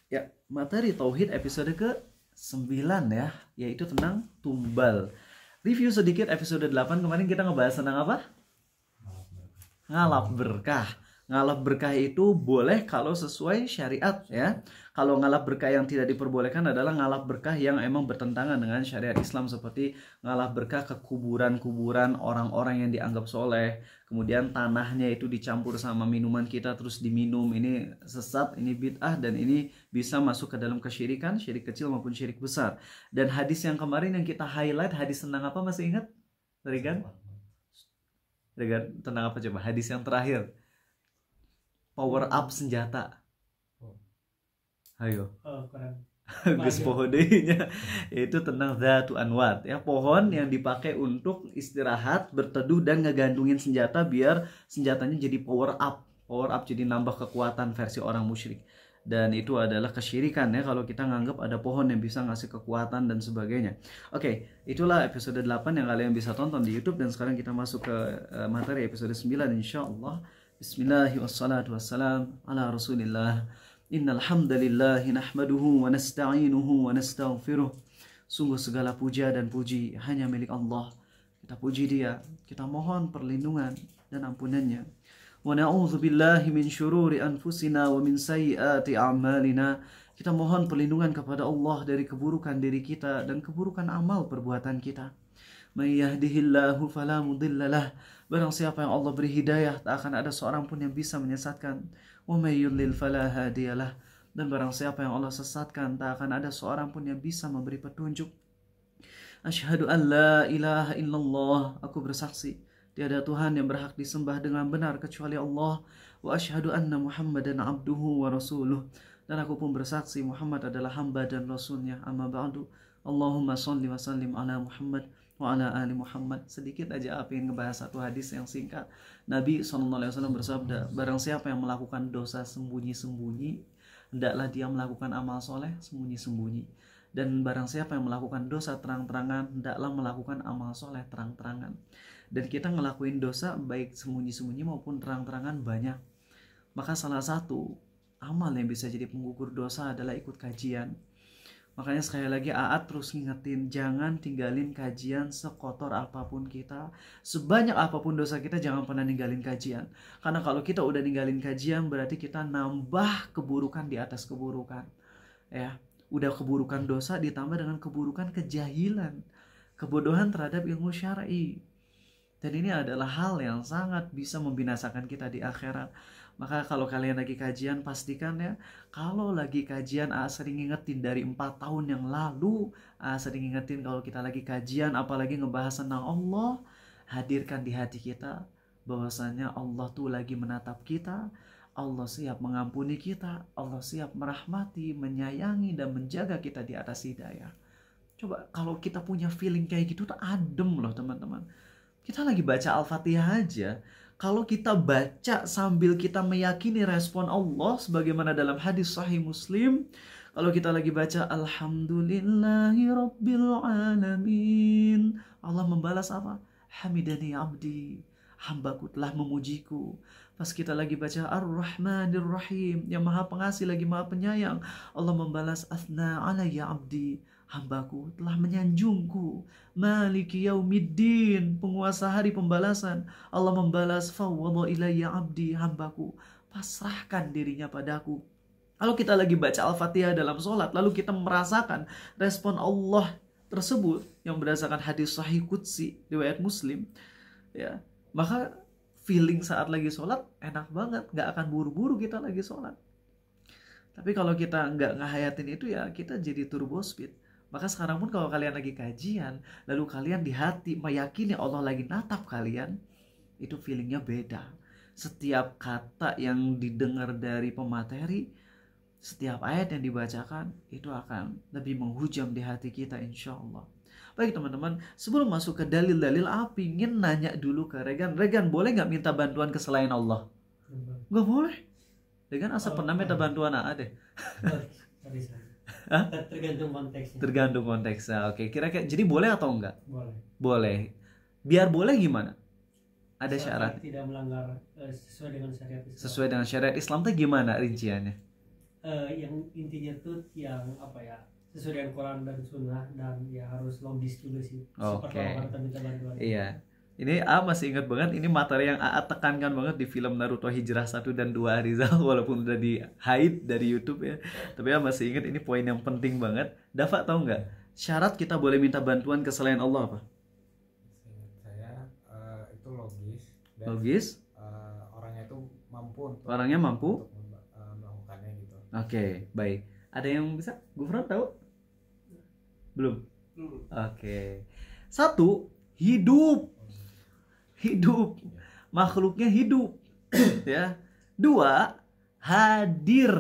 Ya, materi tauhid episode ke-9 ya, yaitu tentang tumbal. Review sedikit episode 8 kemarin kita ngebahas tentang apa? Ngalap berkah. Ngalap berkah itu boleh kalau sesuai syariat ya. Kalau ngalap berkah yang tidak diperbolehkan adalah ngalap berkah yang emang bertentangan dengan syariat Islam, seperti ngalap berkah ke kuburan-kuburan orang-orang yang dianggap soleh. Kemudian tanahnya itu dicampur sama minuman kita terus diminum. Ini sesat, ini bid'ah, dan ini bisa masuk ke dalam kesyirikan, syirik kecil maupun syirik besar. Dan hadis yang kemarin yang kita highlight, hadis tentang apa, masih ingat? Regan? Tentang apa coba? Hadis yang terakhir. Power up senjata. Ayo. Gus pohonnya itu tentang Dzatu Anwat ya, pohon yang dipakai untuk istirahat, berteduh, dan ngegantungin senjata biar senjatanya jadi power up. Power up jadi nambah kekuatan versi orang musyrik. Dan itu adalah kesyirikan ya kalau kita nganggap ada pohon yang bisa ngasih kekuatan dan sebagainya. Oke, itulah episode 8 yang kalian bisa tonton di YouTube. Dan sekarang kita masuk ke materi episode 9 insyaallah. Bismillahirrahmanirrahim. Ala Rasulillah. Innal hamdalillah nahmaduhu wa nasta'inuhu wa nastaghfiruh. Sungguh segala puja dan puji hanya milik Allah. Kita puji Dia, kita mohon perlindungan dan ampunannya. Wa na'udzu billahi min syururi anfusina wa min sayyiati a'malina. Kita mohon perlindungan kepada Allah dari keburukan diri kita dan keburukan amal perbuatan kita. May yahdihillahu fala mudhillalah. Barang siapa yang Allah beri hidayah, tak akan ada seorang pun yang bisa menyesatkan. Wa may yudlil fala hadiyalah. Dan barang siapa yang Allah sesatkan, tak akan ada seorang pun yang bisa memberi petunjuk. Asyhadu an la ilaha illallah. Aku bersaksi tiada Tuhan yang berhak disembah dengan benar kecuali Allah. Wa asyhadu anna Muhammadan abduhu wa rasuluh. Dan aku pun bersaksi Muhammad adalah hamba dan rasulnya. Amma ba'du. Allahumma sholli wa sallim ala Muhammad wa ala ali Muhammad. Sedikit aja ingin ngebahas satu hadis yang singkat. Nabi SAW bersabda, barang siapa yang melakukan dosa sembunyi-sembunyi, hendaklah dia melakukan amal soleh sembunyi-sembunyi. Dan barang siapa yang melakukan dosa terang-terangan, hendaklah melakukan amal soleh terang-terangan. Dan kita ngelakuin dosa baik sembunyi-sembunyi maupun terang-terangan banyak. Maka salah satu amal yang bisa jadi penggugur dosa adalah ikut kajian. Makanya sekali lagi Aat terus ngingetin, jangan tinggalin kajian sekotor apapun kita, sebanyak apapun dosa kita, jangan pernah ninggalin kajian. Karena kalau kita udah ninggalin kajian berarti kita nambah keburukan di atas keburukan. Ya, udah keburukan dosa ditambah dengan keburukan kejahilan, kebodohan terhadap ilmu syar'i. Dan ini adalah hal yang sangat bisa membinasakan kita di akhirat. Maka kalau kalian lagi kajian, pastikan ya, kalau lagi kajian, sering ingetin dari 4 tahun yang lalu, sering ingetin kalau kita lagi kajian, apalagi ngebahas tentang Allah, hadirkan di hati kita bahwasanya Allah tuh lagi menatap kita, Allah siap mengampuni kita, Allah siap merahmati, menyayangi, dan menjaga kita di atas hidayah. Coba kalau kita punya feeling kayak gitu tuh adem loh teman-teman. Kita lagi baca Al-Fatihah aja, kalau kita baca sambil kita meyakini respon Allah sebagaimana dalam hadis sahih Muslim, kalau kita lagi baca Alhamdulillahi Rabbil Alamin, Allah membalas apa? Hamidani abdi, hambaku telah memujiku. Pas kita lagi baca Ar-Rahmanir Rahim, yang maha pengasih lagi maha penyayang, Allah membalas Athna alayya abdi, hambaku telah menyanjungku. Maliki yaumiddin, penguasa hari pembalasan, Allah membalas fawwadha ilayya abdi, hambaku pasrahkan dirinya padaku. Kalau kita lagi baca Al-Fatihah dalam sholat, lalu kita merasakan respon Allah tersebut yang berdasarkan hadis sahih qudsi riwayat Muslim, ya, maka feeling saat lagi sholat enak banget, nggak akan buru-buru kita lagi sholat. Tapi kalau kita nggak ngehayatin itu ya kita jadi turbo speed. Maka sekarang pun kalau kalian lagi kajian, lalu kalian di hati meyakini Allah lagi natap kalian, itu feelingnya beda. Setiap kata yang didengar dari pemateri, setiap ayat yang dibacakan, itu akan lebih menghujam di hati kita insya Allah. Baik teman-teman, sebelum masuk ke dalil-dalil, ingin nanya dulu ke Regan. Regan, boleh nggak minta bantuan ke selain Allah? Nggak boleh. Regan asal pernah minta bantuan deh. Tergantung konteksnya. Tergantung konteksnya. Oke, kira-kira jadi boleh atau enggak? Boleh. Boleh. Biar boleh gimana? Ada syarat? Tidak melanggar sesuai dengan syariat Islam. Sesuai dengan syariat Islam tuh gimana rinciannya? yang intinya tuh yang apa ya, sesuai dengan Quran dan Sunnah, dan ya harus logis juga sih. Oke. Pertolongan atau minta bantuan. Iya. Ini A masih ingat banget, ini materi yang A tekankan banget di film Naruto Hijrah 1 dan 2 Rizal, walaupun udah di hide dari YouTube ya. Tapi A masih ingat, ini poin yang penting banget. Dafa tahu nggak? Syarat kita boleh minta bantuan ke selain Allah apa? Seingat saya itu logis dan Logis, orangnya itu mampu untuk orangnya mampu. melakukannya gitu. Oke, baik. Ada yang bisa? Gufron tahu? Belum? Oke. Satu, hidup. Hidup. Makhluknya hidup. Ya. Dua, hadir.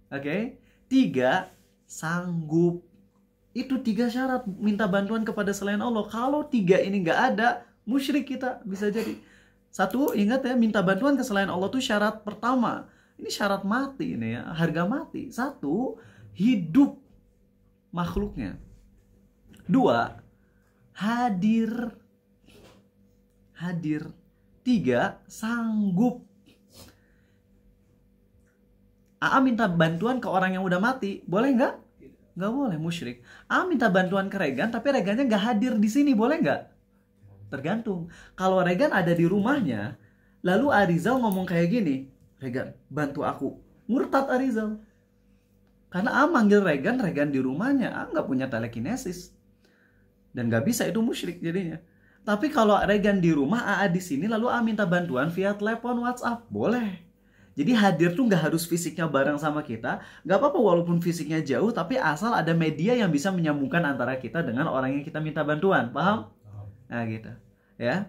Oke. Tiga, sanggup. Itu 3 syarat minta bantuan kepada selain Allah. Kalau 3 ini nggak ada, musyrik kita bisa jadi. Satu, ingat ya, minta bantuan ke selain Allah itu syarat pertama. Ini syarat mati ini ya, harga mati. Satu, hidup makhluknya. Dua, hadir. Hadir. Tiga, sanggup. AA minta bantuan ke orang yang udah mati, boleh nggak? Nggak boleh, musyrik. AA minta bantuan ke Regan, tapi Regannya nggak hadir di sini, boleh nggak? Tergantung. Kalau Regan ada di rumahnya, lalu Arizal ngomong kayak gini, Regan, bantu aku. Murtad Arizal. Karena AA manggil Regan, Regan di rumahnya, AA nggak punya telekinesis. Dan nggak bisa, itu musyrik jadinya. Tapi kalau Regan di rumah, AA di sini, lalu AA minta bantuan via telepon WhatsApp, boleh. Jadi hadir tuh nggak harus fisiknya bareng sama kita, nggak apa-apa walaupun fisiknya jauh, tapi asal ada media yang bisa menyambungkan antara kita dengan orang yang kita minta bantuan, paham? Nah gitu, ya.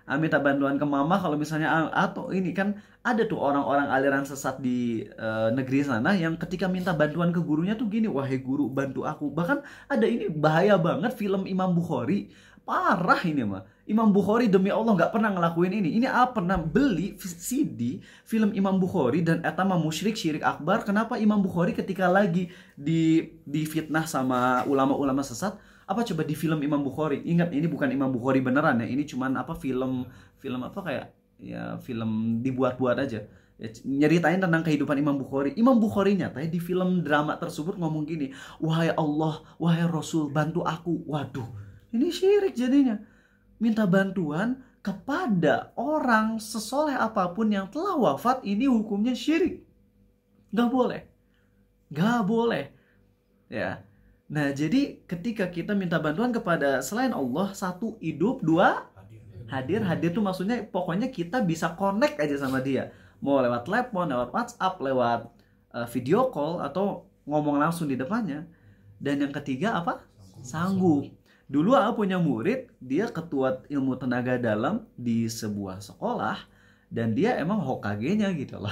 AA minta bantuan ke mama kalau misalnya, atau ini kan ada tuh orang-orang aliran sesat di negeri sana yang ketika minta bantuan ke gurunya tuh gini, wahai guru bantu aku. Bahkan ada ini bahaya banget, film Imam Bukhari. Parah ini mah. Imam Bukhari demi Allah nggak pernah ngelakuin ini. Ini pernah beli CD film Imam Bukhari dan eta mah musyrik syirik akbar. Kenapa Imam Bukhari ketika lagi difitnah sama ulama-ulama sesat, apa coba di film Imam Bukhari? Ingat ini bukan Imam Bukhari beneran ya. Ini cuman apa film apa kayak ya film dibuat-buat aja. Ya, nyeritain tentang kehidupan Imam Bukhari. Imam Bukhari nyata di film drama tersebut ngomong gini, wahai Allah, wahai Rasul, bantu aku. Waduh. Ini syirik jadinya. Minta bantuan kepada orang sesoleh apapun yang telah wafat, ini hukumnya syirik. Gak boleh. Gak boleh. Ya. Nah, jadi ketika kita minta bantuan kepada selain Allah, satu, hidup. Dua, hadir. Hadir tuh maksudnya pokoknya kita bisa connect aja sama dia. Mau lewat telepon, lewat WhatsApp, lewat video call, atau ngomong langsung di depannya. Dan yang ketiga apa? Sanggup. Dulu aku punya murid, dia ketua ilmu tenaga dalam di sebuah sekolah, dan dia emang Hokage-nya gitu loh.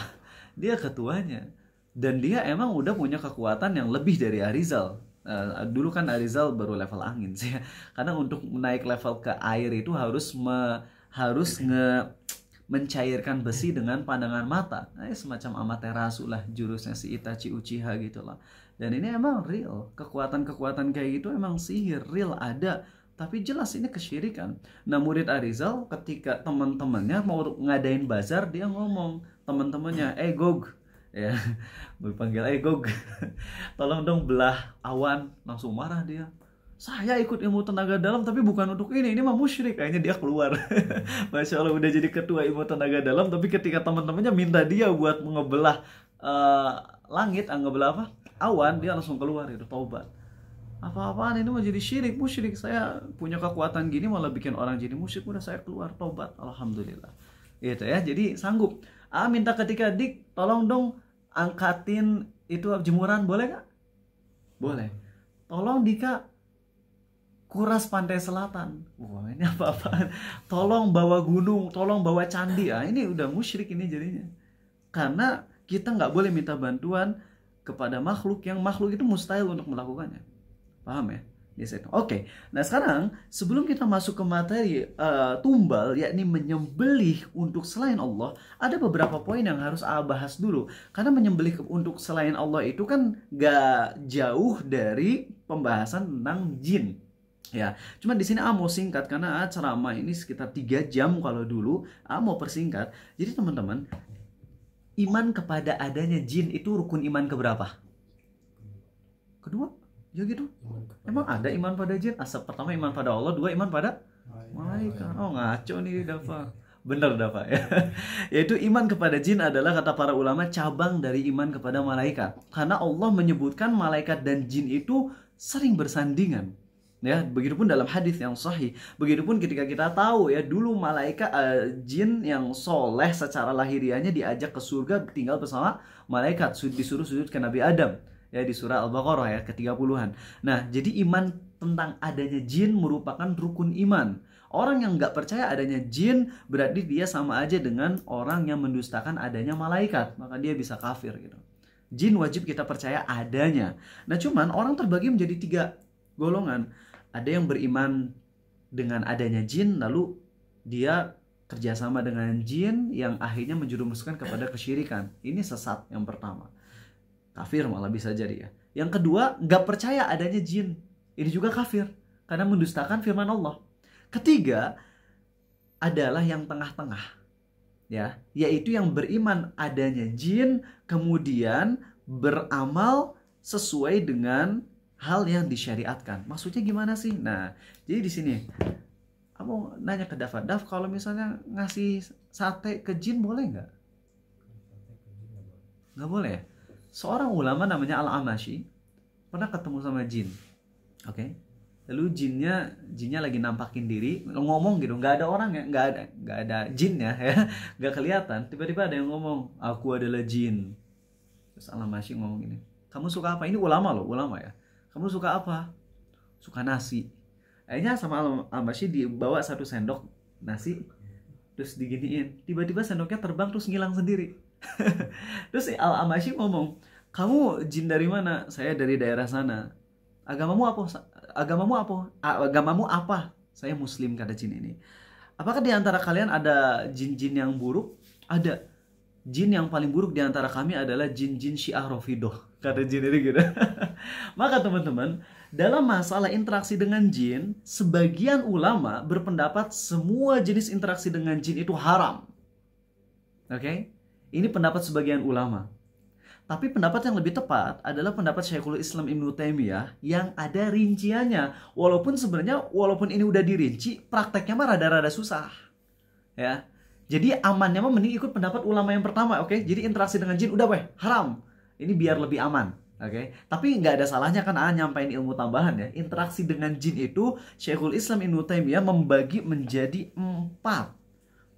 Dia ketuanya. Dan dia emang udah punya kekuatan yang lebih dari Arizal. Dulu kan Arizal baru level angin sih. Karena untuk naik level ke air itu harus mencairkan besi dengan pandangan mata. Nah, semacam Amaterasu lah jurusnya si Itachi Uchiha gitu loh. Dan ini emang real, kekuatan-kekuatan kayak gitu emang sihir, real ada. Tapi jelas ini kesyirikan. Nah, murid Arizal ketika teman-temannya mau ngadain bazar, dia ngomong teman-temannya, Gog, ya, dipanggil Gog, tolong dong belah awan. Langsung marah dia. Saya ikut ilmu tenaga dalam tapi bukan untuk ini mah musyrik. Kayaknya dia keluar. Masya Allah, udah jadi ketua ilmu tenaga dalam, tapi ketika teman-temannya minta dia buat ngebelah langit, ngebelah apa? Awan, dia langsung keluar itu, taubat. Apa-apaan ini mau jadi syirik, musyrik. Saya punya kekuatan gini malah bikin orang jadi musyrik, udah saya keluar, taubat, alhamdulillah. Gitu ya. Jadi sanggup. Minta ketika Dik, tolong dong angkatin itu jemuran, boleh nggak? Boleh. Tolong Dika kuras pantai selatan. Wah, ini apa-apaan? Tolong bawa gunung, tolong bawa candi. Ini udah musyrik ini jadinya. Karena kita nggak boleh minta bantuan kepada makhluk yang makhluk itu mustahil untuk melakukannya. Paham ya? Oke. Nah, sekarang sebelum kita masuk ke materi tumbal, yakni menyembelih untuk selain Allah, ada beberapa poin yang harus bahas dulu. Karena menyembelih untuk selain Allah itu kan gak jauh dari pembahasan tentang jin. Ya, cuma di sini mau singkat karena ceramah ini sekitar 3 jam kalau dulu. Mau persingkat. Jadi teman-teman, iman kepada adanya jin itu rukun iman keberapa? Kedua? Ya gitu. Emang ada iman pada jin? Asal pertama iman pada Allah, dua iman pada malaikat. Oh ngaco nih Dafa. Bener Dafa ya. Yaitu iman kepada jin adalah kata para ulama cabang dari iman kepada malaikat. Karena Allah menyebutkan malaikat dan jin itu sering bersandingan. Ya, begitupun dalam hadis yang sahih. Begitupun ketika kita tahu ya dulu malaikat jin yang soleh secara lahiriahnya diajak ke surga tinggal bersama malaikat, disuruh sujud ke Nabi Adam ya di surah Al-Baqarah ya ke-30-an. Nah, jadi iman tentang adanya jin merupakan rukun iman. Orang yang nggak percaya adanya jin berarti dia sama aja dengan orang yang mendustakan adanya malaikat, maka dia bisa kafir gitu. Jin wajib kita percaya adanya. Nah, cuman orang terbagi menjadi 3 golongan. Ada yang beriman dengan adanya jin, lalu dia kerjasama dengan jin yang akhirnya menjerumuskan kepada kesyirikan. Ini sesat yang pertama. Kafir malah bisa jadi ya. Yang kedua, nggak percaya adanya jin. Ini juga kafir, karena mendustakan firman Allah. Ketiga, adalah yang tengah-tengah. Ya, yaitu yang beriman adanya jin, kemudian beramal sesuai dengan hal yang disyariatkan. Maksudnya gimana sih? Nah, jadi di sini aku nanya ke Daf, kalau misalnya ngasih sate ke jin boleh nggak? Nggak boleh. Seorang ulama namanya Al-Amashi pernah ketemu sama jin, oke? Lalu jinnya lagi nampakin diri, ngomong gitu, nggak ada orang ya, nggak ada jinnya ya, nggak kelihatan. Tiba-tiba ada yang ngomong, aku adalah jin. Terus Al-Amashi ngomong gini, kamu suka apa? Ini ulama loh, ulama ya. Kamu suka apa? Suka nasi. Akhirnya sama Al-Amashi dibawa 1 sendok nasi, terus diginiin. Tiba-tiba sendoknya terbang terus ngilang sendiri. Terus Al-Amashi ngomong, kamu jin dari mana? Saya dari daerah sana. Agamamu apa? Agamamu apa? Saya Muslim, kata jin ini. Apakah di antara kalian ada jin-jin yang buruk? Ada. Jin yang paling buruk di antara kami adalah jin-jin Syiah Rafidah, kata jin ini gitu. Maka teman-teman, dalam masalah interaksi dengan jin, sebagian ulama berpendapat semua jenis interaksi dengan jin itu haram. Oke? Ini pendapat sebagian ulama. Tapi pendapat yang lebih tepat adalah pendapat Syekhul Islam Ibnu Taimiyah yang ada rinciannya. Walaupun sebenarnya ini udah dirinci, prakteknya mah rada-rada susah. Ya. Jadi amannya mah mending ikut pendapat ulama yang pertama, oke? Jadi interaksi dengan jin udah haram. Ini biar lebih aman, oke? Tapi nggak ada salahnya kan nyampain ilmu tambahan ya. Interaksi dengan jin itu Syekhul Islam Ibnu Taimiyah membagi menjadi 4.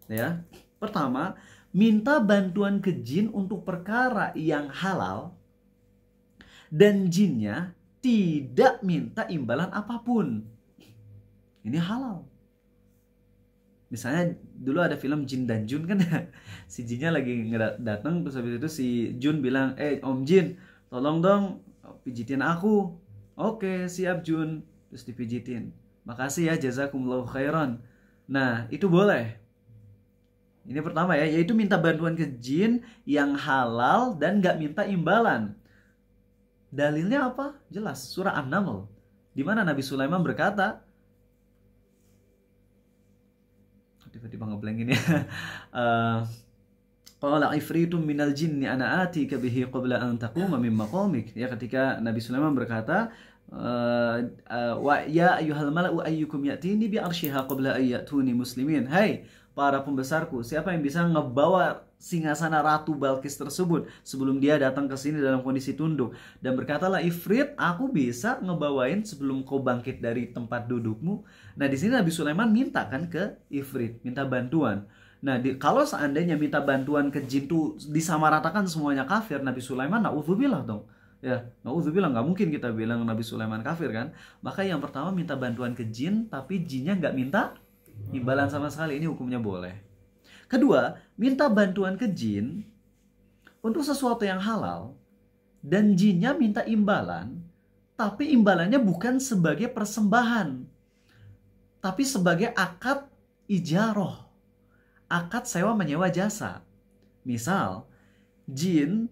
Ya. Pertama, minta bantuan ke jin untuk perkara yang halal dan jinnya tidak minta imbalan apapun. Ini halal. Misalnya dulu ada film Jin dan Jun kan, si jinnya lagi datang terus habis itu si Jun bilang, Om Jin, tolong dong pijitin aku. Oke, siap Jun. Terus dipijitin. Makasih ya, jazakumullahu khairan. Nah, itu boleh. Ini pertama ya, yaitu minta bantuan ke jin yang halal dan gak minta imbalan. Dalilnya apa? Jelas, surah An-Naml, di mana Nabi Sulaiman berkata, tiba-tiba ngeblank ini ya. Qala ifritum minal jinni ana atika bihi qabla an taquma min maqamik. Ya, ketika Nabi Sulaiman berkata, wa ya ayyuhal mala'u ayyukum ya'tini bi arsyiha qabla an ya'tuni muslimin. Hai para pembesarku, siapa yang bisa ngebawa singgasana Ratu Balkis tersebut sebelum dia datang ke sini dalam kondisi tunduk? Dan berkatalah Ifrit, aku bisa ngebawain sebelum kau bangkit dari tempat dudukmu. Nah, di sini Nabi Sulaiman minta kan ke Ifrit, minta bantuan. Nah, kalau seandainya minta bantuan ke jin itu disamaratakan semuanya kafir, Nabi Sulaiman na'udzubillah dong. Ya, na'udzubillah, nggak mungkin kita bilang Nabi Sulaiman kafir kan. Maka yang pertama minta bantuan ke jin, tapi jinnya nggak minta imbalan sama sekali, ini hukumnya boleh. Kedua, minta bantuan ke jin untuk sesuatu yang halal dan jinnya minta imbalan, tapi imbalannya bukan sebagai persembahan, tapi sebagai akad ijaroh, akad sewa menyewa jasa. Misal, jin,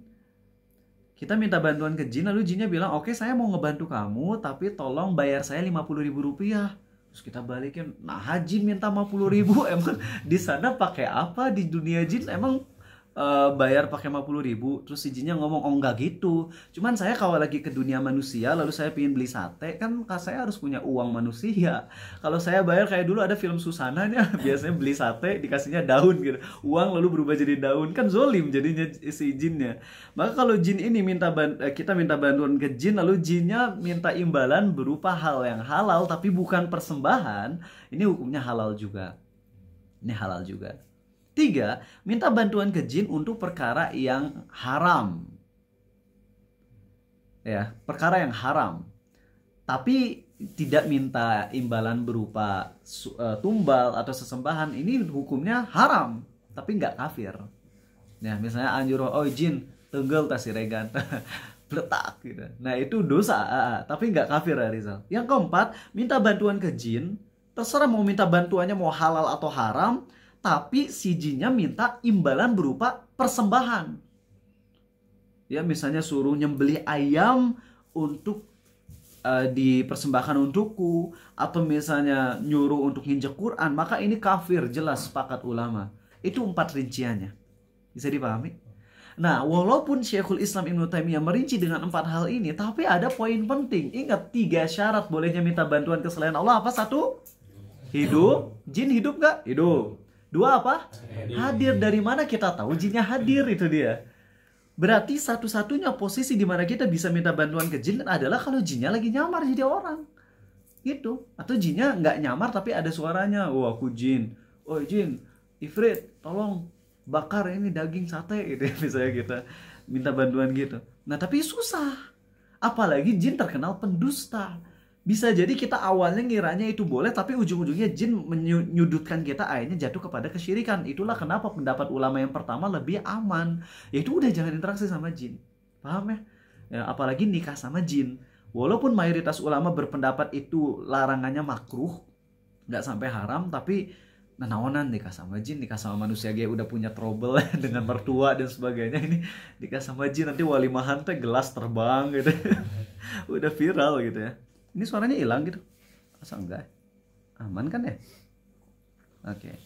kita minta bantuan ke jin, lalu jinnya bilang, oke, saya mau ngebantu kamu, tapi tolong bayar saya 50.000 rupiah. Terus kita balikin, nah jin minta 50.000, emang di sana pakai apa? Di dunia jin emang bayar pakai 50.000, terus si jinnya ngomong oh enggak gitu. Cuman saya kalau lagi ke dunia manusia lalu saya pengen beli sate, kan saya harus punya uang manusia. Kalau saya bayar kayak dulu ada film Susananya, biasanya beli sate dikasihnya daun gitu, uang lalu berubah jadi daun, kan zolim jadinya si jinnya. Maka kalau jin ini kita minta bantuan ke jin, lalu jinnya minta imbalan berupa hal yang halal tapi bukan persembahan, ini hukumnya halal juga. Ini halal juga. 3, minta bantuan ke jin untuk perkara yang haram. Ya, perkara yang haram. Tapi tidak minta imbalan berupa tumbal atau sesembahan, ini hukumnya haram, tapi nggak kafir. Ya, misalnya anjur, oh jin, tenggel tas siregan. Letak gitu. Nah, itu dosa, tapi nggak kafir ya Rizal. Yang keempat, minta bantuan ke jin, terserah mau minta bantuannya mau halal atau haram, tapi si jinnya minta imbalan berupa persembahan. Ya, misalnya suruh nyembelih ayam untuk dipersembahkan untukku, atau misalnya nyuruh untuk nginjek Quran, maka ini kafir, jelas sepakat ulama. Itu 4 rinciannya. Bisa dipahami? Nah, walaupun Syekhul Islam Ibnu Taimiyah merinci dengan 4 hal ini, tapi ada poin penting. Ingat 3 syarat bolehnya minta bantuan ke selain Allah. Apa? 1, hidup. Jin hidup nggak? Hidup. 2 apa? Hadir. Dari mana kita tahu jinnya hadir? Itu dia. Berarti satu-satunya posisi di mana kita bisa minta bantuan ke jin adalah kalau jinnya lagi nyamar jadi orang. Gitu. Atau jinnya nggak nyamar tapi ada suaranya. Oh, aku jin. Oh, jin. Ifrit, tolong bakar ini daging sate gitu. Misalnya kita minta bantuan gitu. Nah, tapi susah. Apalagi jin terkenal pendusta. Bisa jadi kita awalnya ngiranya itu boleh, tapi ujung-ujungnya jin menyudutkan kita, akhirnya jatuh kepada kesyirikan. Itulah kenapa pendapat ulama yang pertama lebih aman, yaitu udah jangan interaksi sama jin. Paham ya? Ya, apalagi nikah sama jin. Walaupun mayoritas ulama berpendapat itu larangannya makruh, nggak sampai haram, tapi naonan nikah sama jin, nikah sama manusia dia udah punya trouble dengan mertua dan sebagainya, ini nikah sama jin nanti walimahan teh gelas terbang gitu. Udah viral gitu ya. Ini suaranya hilang gitu. Masa enggak? Aman kan ya? Oke.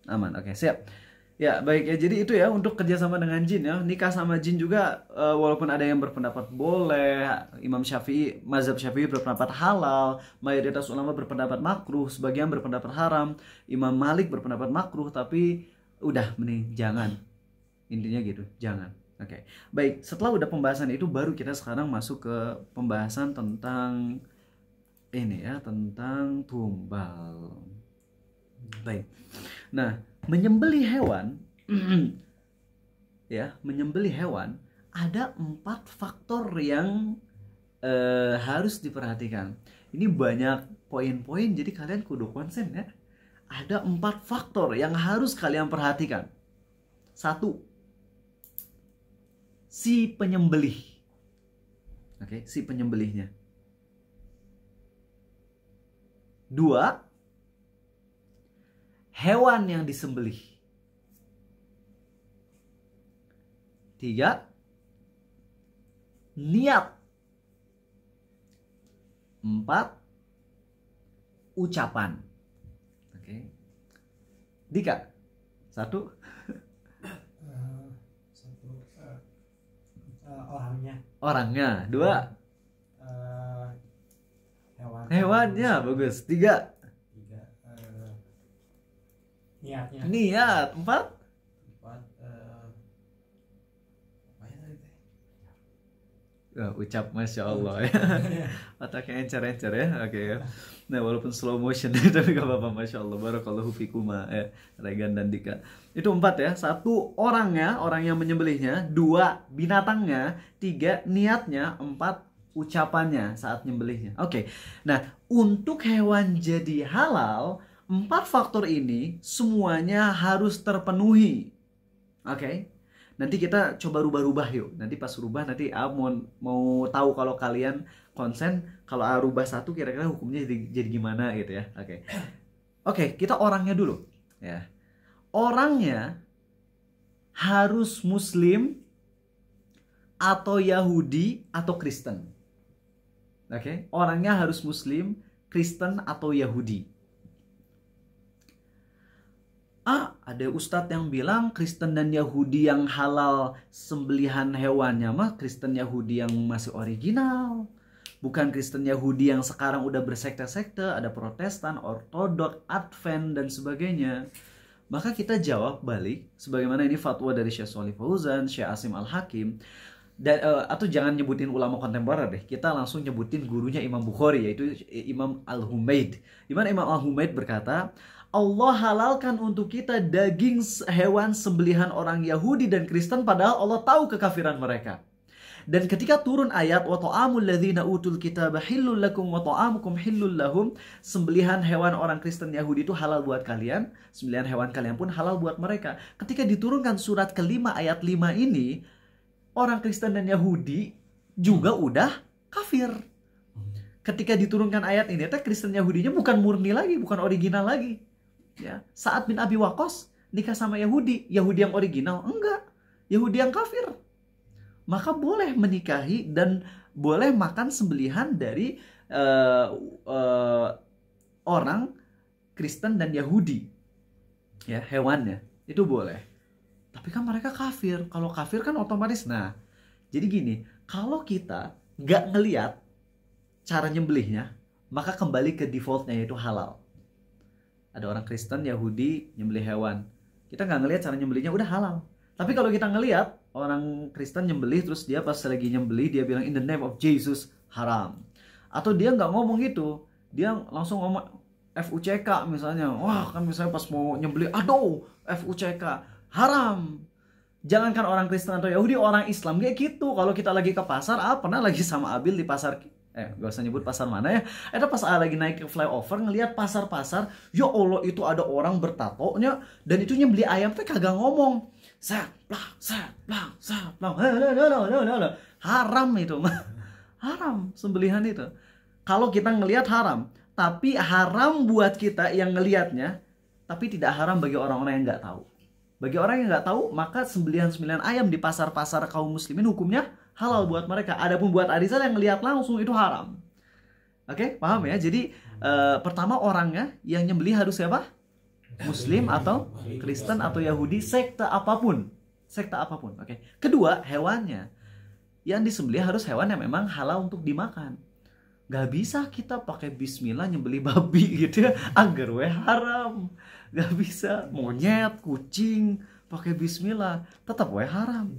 Aman, oke, siap. Ya, baik ya. Jadi itu ya untuk kerjasama dengan jin ya. Nikah sama jin juga walaupun ada yang berpendapat boleh, Imam Syafi'i, mazhab Syafi'i berpendapat halal, mayoritas ulama berpendapat makruh, sebagian berpendapat haram, Imam Malik berpendapat makruh, tapi udah mending jangan. Intinya gitu, jangan. Oke, baik. Setelah udah pembahasan itu, baru kita sekarang masuk ke pembahasan tentang ini ya, tentang tumbal. Baik. Nah, menyembelih hewan, ya, menyembelih hewan ada 4 faktor yang harus diperhatikan. Ini banyak poin-poin, jadi kalian kudu konsen ya. Ada 4 faktor yang harus kalian perhatikan. 1, si penyembelih. Oke, si penyembelihnya. 2, hewan yang disembelih. 3, niat. 4, ucapan. Oke. Dika, 1. Orangnya. 2, hewannya. Bagus. 3, niatnya. niat. 4, ucap Masya Allah ya. Otaknya encer-encer ya. Oke ya. Nah, walaupun slow motion tapi gak apa-apa. Masya Allah. Barakallahu fikuma ya, Regan dan Dika. Itu 4 ya. 1, orangnya, orang yang menyembelihnya. 2, binatangnya. 3, niatnya. 4, ucapannya saat nyembelihnya. Oke. Nah, untuk hewan jadi halal, 4 faktor ini semuanya harus terpenuhi. Oke. Nanti kita coba rubah-rubah yuk. Nanti pas rubah nanti mau tahu kalau kalian konsen kalau rubah 1 kira-kira hukumnya jadi gimana gitu ya. Oke. Oke, kita orangnya dulu ya. Orangnya harus Muslim atau Yahudi atau Kristen. Oke, orangnya harus Muslim, Kristen atau Yahudi. Ada ustadz yang bilang Kristen dan Yahudi yang halal sembelihan hewannya mah Kristen Yahudi yang masih original. Bukan Kristen Yahudi yang sekarang udah bersekte-sekte, ada Protestan, Ortodok, Advent, dan sebagainya. Maka kita jawab balik, sebagaimana ini fatwa dari Syekh Shalih Fauzan, Syekh Asim Al-Hakim, dan atau jangan nyebutin ulama kontemporer deh, kita langsung nyebutin gurunya Imam Bukhari, yaitu Imam Al-Humaid. Di mana Imam Al-Humaid berkata, Allah halalkan untuk kita daging hewan sembelihan orang Yahudi dan Kristen padahal Allah tahu kekafiran mereka. Dan ketika turun ayat wa ta'amul ladzina utul kitaba hillul lakum wa ta'amukum hillul lahum, sembelihan hewan orang Kristen Yahudi itu halal buat kalian, sembelihan hewan kalian pun halal buat mereka. Ketika diturunkan surat kelima ayat 5 ini, orang Kristen dan Yahudi juga udah kafir. Ketika diturunkan ayat ini, Kristen Yahudinya bukan murni lagi, bukan original lagi. Ya, Sa'ad bin Abi Waqqas nikah sama Yahudi, Yahudi yang original? Enggak, Yahudi yang kafir. Maka boleh menikahi dan boleh makan sembelihan dari orang Kristen dan Yahudi. Ya, hewannya itu boleh. Tapi kan mereka kafir. Kalau kafir kan otomatis. Nah, jadi gini, kalau kita nggak ngeliat cara nyembelihnya, maka kembali ke defaultnya, yaitu halal. Ada orang Kristen, Yahudi nyembelih hewan, kita nggak ngelihat cara nyembelihnya, udah halal. Tapi kalau kita ngelihat orang Kristen nyembelih, terus dia pas lagi nyembelih dia bilang in the name of Jesus, haram. Atau dia nggak ngomong gitu, dia langsung ngomong FUCK misalnya. Wah, kan misalnya pas mau nyembelih, aduh FUCK, haram. Jangankan orang Kristen atau Yahudi, orang Islam kayak gitu. Kalau kita lagi ke pasar, pernah lagi sama Abil di pasar, gak usah nyebut pasar mana ya. Ada pas lagi naik ke flyover, ngelihat pasar-pasar, ya Allah itu ada orang bertatonya, dan itu nyembeli ayam tuh kagak ngomong. Saplang. Haram itu. Haram sembelihan itu. Kalau kita ngelihat haram, tapi haram buat kita yang ngelihatnya, tapi tidak haram bagi orang-orang yang nggak tahu. Bagi orang yang nggak tahu, maka sembelihan-sembelihan ayam di pasar-pasar kaum muslimin hukumnya halal buat mereka. Adapun buat arisan yang lihat langsung itu haram. Oke, paham ya? Jadi pertama orangnya yang nyembelih harus siapa? Muslim atau Kristen atau Yahudi, sekte apapun. Sekte apapun. Oke. Kedua, hewannya. Yang disembelih harus hewan yang memang halal untuk dimakan. Gak bisa kita pakai bismillah nyembelih babi gitu ya, agar haram. Gak bisa. Monyet, kucing pakai bismillah tetap haram.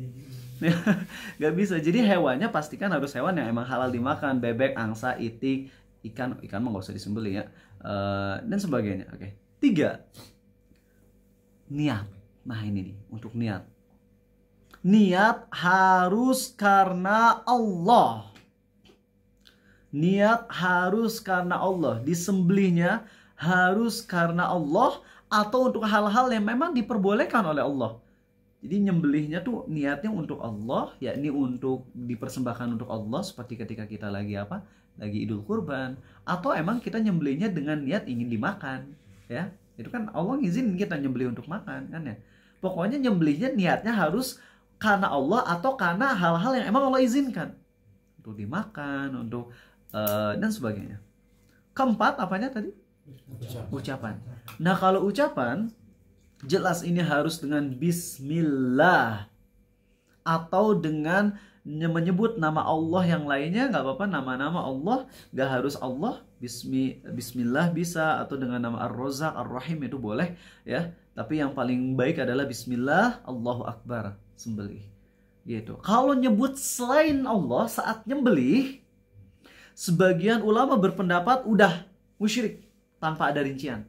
Gak bisa. Jadi hewannya pastikan harus hewan yang emang halal dimakan. Bebek, angsa, itik, ikan mah gak usah disembelih ya, dan sebagainya. Oke. 3, niat. Nah ini nih, untuk niat. Niat harus karena Allah. Niat harus karena Allah. Disembelihnya harus karena Allah atau untuk hal-hal yang memang diperbolehkan oleh Allah. Jadi nyembelihnya tuh niatnya untuk Allah, yakni untuk dipersembahkan untuk Allah, seperti ketika kita lagi lagi Idul Kurban, atau emang kita nyembelihnya dengan niat ingin dimakan, ya. Itu kan Allah ngizinin kita nyembelih untuk makan kan ya. Pokoknya nyembelihnya niatnya harus karena Allah atau karena hal-hal yang emang Allah izinkan untuk dimakan, untuk dan sebagainya. 4, apanya tadi? Ucapan. Nah, kalau ucapan jelas ini harus dengan bismillah atau dengan menyebut nama Allah yang lainnya, nggak apa-apa, nama-nama Allah, nggak harus Allah. Bismillah bisa, atau dengan nama Ar-Razzaq, Ar-Rahim itu boleh ya. Tapi yang paling baik adalah bismillah, Allahu Akbar, sembelih. Gitu. Kalau nyebut selain Allah saat nyembelih, sebagian ulama berpendapat udah musyrik tanpa ada rincian.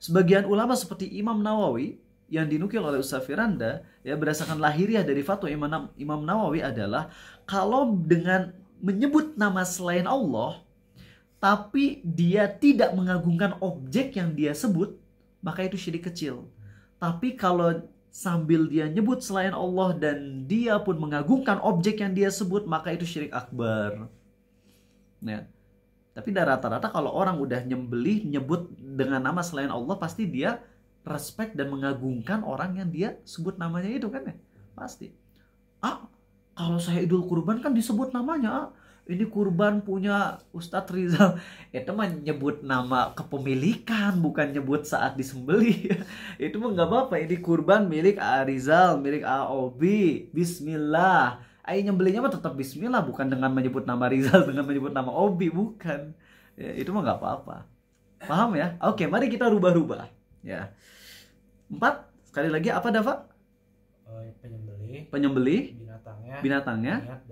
Sebagian ulama seperti Imam Nawawi yang dinukil oleh Ustaz Firanda ya, berdasarkan lahiriah dari fatwa Imam Nawawi adalah kalau dengan menyebut nama selain Allah tapi dia tidak mengagungkan objek yang dia sebut, maka itu syirik kecil. Tapi kalau sambil dia nyebut selain Allah dan dia pun mengagungkan objek yang dia sebut, maka itu syirik akbar. Nah, tapi rata-rata kalau orang udah nyembelih nyebut dengan nama selain Allah, pasti dia respect dan mengagungkan orang yang dia sebut namanya itu kan ya, pasti. Kalau saya Idul Kurban kan disebut namanya, ini kurban punya Ustadz Rizal. Itu mah nyebut nama kepemilikan, bukan nyebut saat disembelih. Itu mah nggak apa-apa. Ini kurban milik A Rizal, milik A Obi. Bismillah. Nyembelihnya mah tetap Bismillah, bukan dengan menyebut nama Rizal, dengan menyebut nama Obi, bukan. Ya, itu mah nggak apa-apa. Paham ya? Oke, mari kita rubah-rubah. Ya. 4, sekali lagi apa Dafa? Penyembelih, binatangnya,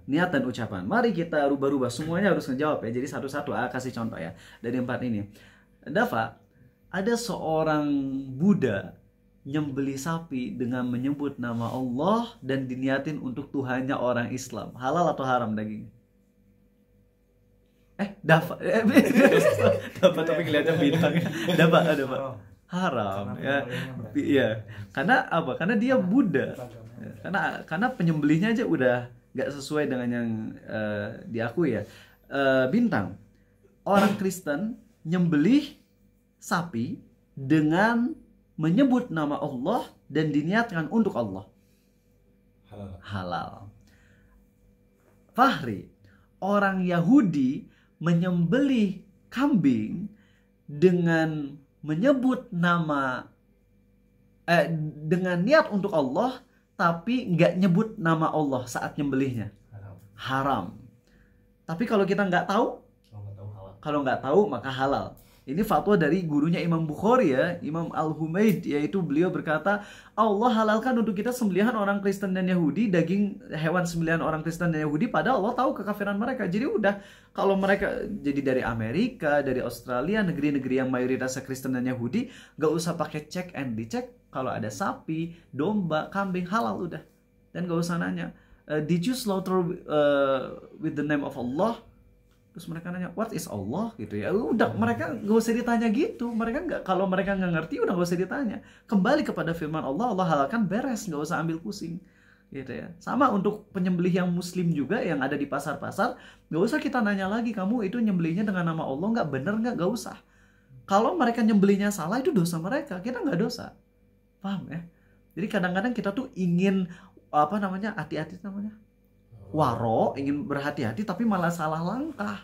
niat dan ucapan. Mari kita rubah-rubah, semuanya harus ngejawab ya. Jadi satu-satu kasih contoh ya dari 4 ini. Dafa, ada seorang Buddha nyembeli sapi dengan menyebut nama Allah dan diniatin untuk Tuhannya orang Islam. Halal atau haram dagingnya? Dafa, Dafa tapi kelihatan bintangnya. Dafa. Haram ya. Iya. Karena apa? Karena dia Buddha. Karena penyembelihnya aja udah nggak sesuai dengan yang diakui ya. Bintang, orang Kristen nyembelih sapi dengan menyebut nama Allah dan diniatkan untuk Allah. Halal. Fahri, orang Yahudi menyembelih kambing dengan menyebut nama dengan niat untuk Allah, tapi nggak nyebut nama Allah saat nyembelihnya. Haram. Tapi kalau kita nggak tahu, kalau nggak tahu maka halal. Ini fatwa dari gurunya Imam Bukhari ya, Imam Al-Humaid, yaitu beliau berkata, Allah halalkan untuk kita sembelihan orang Kristen dan Yahudi, daging hewan sembelihan orang Kristen dan Yahudi, padahal Allah tahu kekafiran mereka. Jadi udah, kalau mereka jadi dari Amerika, dari Australia, negeri-negeri yang mayoritasnya Kristen dan Yahudi, gak usah pakai check and dicek. Kalau ada sapi, domba, kambing, halal udah. Dan gak usah nanya, did you slaughter with the name of Allah? Terus mereka nanya, what is Allah gitu ya. Udah, mereka gak usah ditanya gitu. Kalau mereka nggak ngerti, udah gak usah ditanya. Kembali kepada firman Allah, Allah halalkan, beres, gak usah ambil pusing gitu ya. Sama untuk penyembelih yang muslim juga, yang ada di pasar-pasar, gak usah kita nanya lagi, kamu itu nyembelihnya dengan nama Allah nggak bener nggak, gak usah. Kalau mereka nyembelihnya salah, itu dosa mereka, kita nggak dosa. Paham ya? Jadi kadang-kadang kita tuh ingin hati-hati namanya, waro, ingin berhati-hati tapi malah salah langkah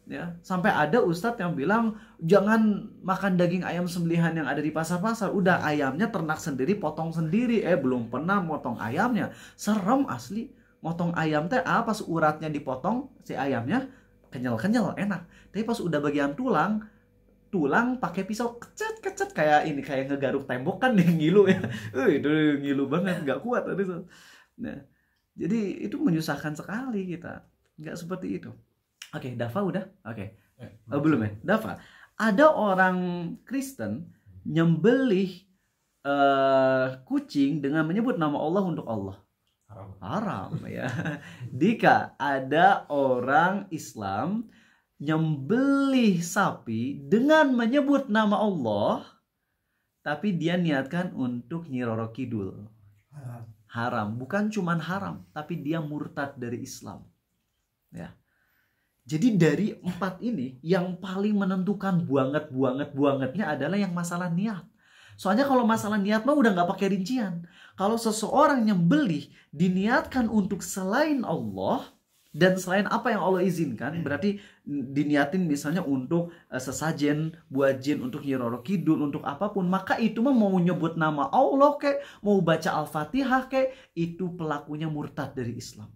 ya. Sampai ada ustadz yang bilang jangan makan daging ayam sembelihan yang ada di pasar-pasar, udah ayamnya ternak sendiri, potong sendiri. Belum pernah motong ayamnya, serem asli. Motong ayam teh pas uratnya dipotong si ayamnya kenyal-kenyal enak, tapi pas udah bagian tulang pakai pisau kecet kayak ngegaruk tembok kan, dia ngilu ya. Itu ngilu banget, nggak kuat itu. Nah, jadi itu menyusahkan sekali kita. Nggak seperti itu. Oke, Dafa udah? Oke. Belum ya? Dafa. Ada orang Kristen nyembelih kucing dengan menyebut nama Allah untuk Allah. Haram ya. Jika ada orang Islam nyembelih sapi dengan menyebut nama Allah, tapi dia niatkan untuk Nyi Roro Kidul. Haram, bukan cuman haram, tapi dia murtad dari Islam. Ya. Jadi dari 4 ini yang paling menentukan bangetnya adalah yang masalah niat. Soalnya kalau masalah niat mah udah nggak pakai rincian. Kalau seseorang nyembelih diniatkan untuk selain Allah dan selain apa yang Allah izinkan, berarti diniatin misalnya untuk sesajen buat jin, untuk Nyi Roro Kidul, untuk apapun, maka itu mah mau nyebut nama Allah kayak mau baca Al-Fatihah kayak, itu pelakunya murtad dari Islam.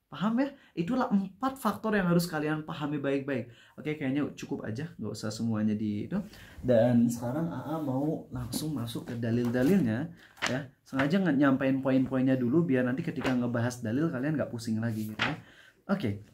Paham ya? Itulah 4 faktor yang harus kalian pahami baik-baik. Oke, kayaknya cukup aja, nggak usah semuanya di itu. Dan sekarang AA mau langsung masuk ke dalil-dalilnya ya. Sengaja nyampein poin-poinnya dulu biar nanti ketika ngebahas dalil kalian nggak pusing lagi gitu ya. Oke.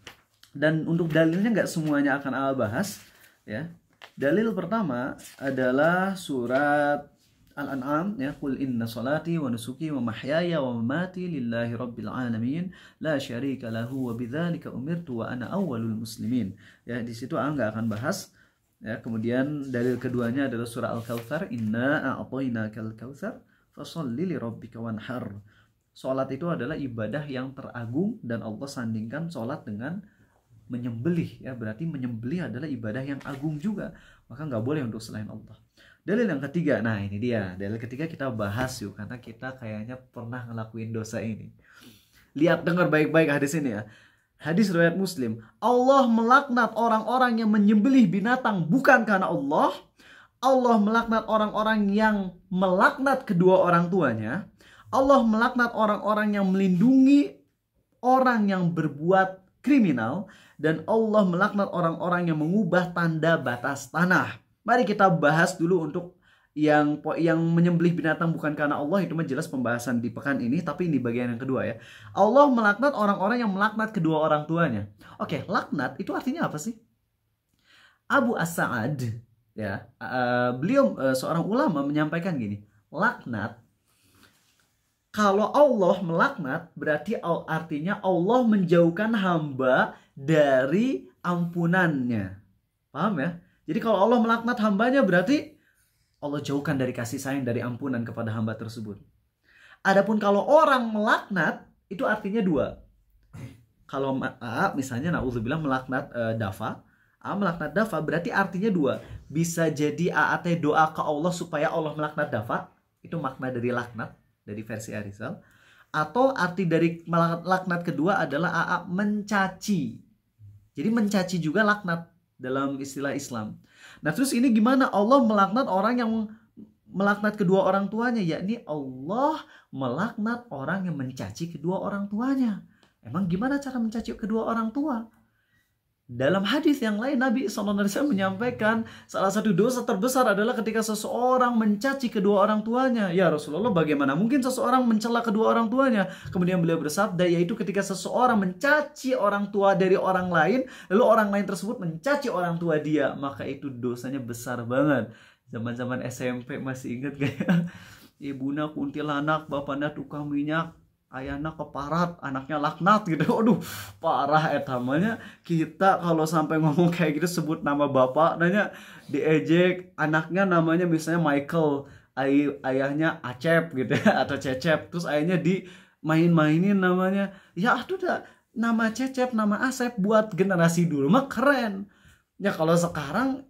Dan untuk dalilnya nggak semuanya akan AA bahas ya. Dalil pertama adalah surat Al-An'am ya, qul inna salati wa nusuki wa mahyaya wa mamati lillahi rabbil alamin la syarika lahu wa bidzalika umirtu wa ana awwalul muslimin. Ya, di situ nggak akan bahas ya. Kemudian dalil keduanya adalah surah Al-Kautsar, inna a'tainakal kautsar fasholli li rabbika wanhar. Salat itu adalah ibadah yang teragung dan Allah sandingkan salat dengan menyembelih ya, berarti menyembelih adalah ibadah yang agung juga, maka nggak boleh untuk selain Allah. Dalil yang ketiga, nah ini dia, dalil ketiga kita bahas yuk, karena kita kayaknya pernah ngelakuin dosa ini. Lihat, dengar baik-baik hadis ini ya. Hadis riwayat Muslim, Allah melaknat orang-orang yang menyembelih binatang bukan karena Allah. Allah melaknat orang-orang yang melaknat kedua orang tuanya. Allah melaknat orang-orang yang melindungi orang yang berbuat kriminal. Dan Allah melaknat orang-orang yang mengubah tanda batas tanah. Mari kita bahas dulu untuk yang menyembelih binatang bukan karena Allah. Itu mah jelas pembahasan di pekan ini, tapi ini bagian yang kedua ya. Allah melaknat orang-orang yang melaknat kedua orang tuanya. Oke, laknat itu artinya apa sih? Abu As-Sa'ad ya, beliau seorang ulama menyampaikan gini, laknat, kalau Allah melaknat berarti artinya Allah menjauhkan hamba dari ampunannya. Paham ya? Jadi kalau Allah melaknat hambanya berarti Allah jauhkan dari kasih sayang, dari ampunan kepada hamba tersebut. Adapun kalau orang melaknat, itu artinya dua. Kalau misalnya na'udzubillah melaknat Dafa, melaknat Dafa berarti artinya dua. Bisa jadi teh doa ke Allah supaya Allah melaknat Dafa, itu makna dari laknat, dari versi Arizal. Atau arti dari laknat kedua adalah mencaci. Jadi mencaci juga laknat dalam istilah Islam. Nah terus ini gimana Allah melaknat orang yang melaknat kedua orang tuanya? Yakni Allah melaknat orang yang mencaci kedua orang tuanya. Emang gimana cara mencaci kedua orang tua? Dalam hadis yang lain Nabi SAW menyampaikan salah satu dosa terbesar adalah ketika seseorang mencaci kedua orang tuanya. Ya Rasulullah, bagaimana mungkin seseorang mencela kedua orang tuanya? Kemudian beliau bersabda, yaitu ketika seseorang mencaci orang tua dari orang lain, lalu orang lain tersebut mencaci orang tua dia, maka itu dosanya besar banget. Zaman-zaman SMP masih ingat gak ya? Ibuna kuntilanak, bapaknya tukang minyak, ayahnya keparat, anaknya laknat gitu. Aduh, parah etamanya. Kita kalau sampai ngomong kayak gitu sebut nama bapak, nanya diejek, anaknya namanya misalnya Michael, ayahnya Acep gitu ya, atau Cecep. Terus ayahnya dimain-mainin namanya. Ya aduh dah, nama Cecep, nama Asep buat generasi dulu mah keren. Ya kalau sekarang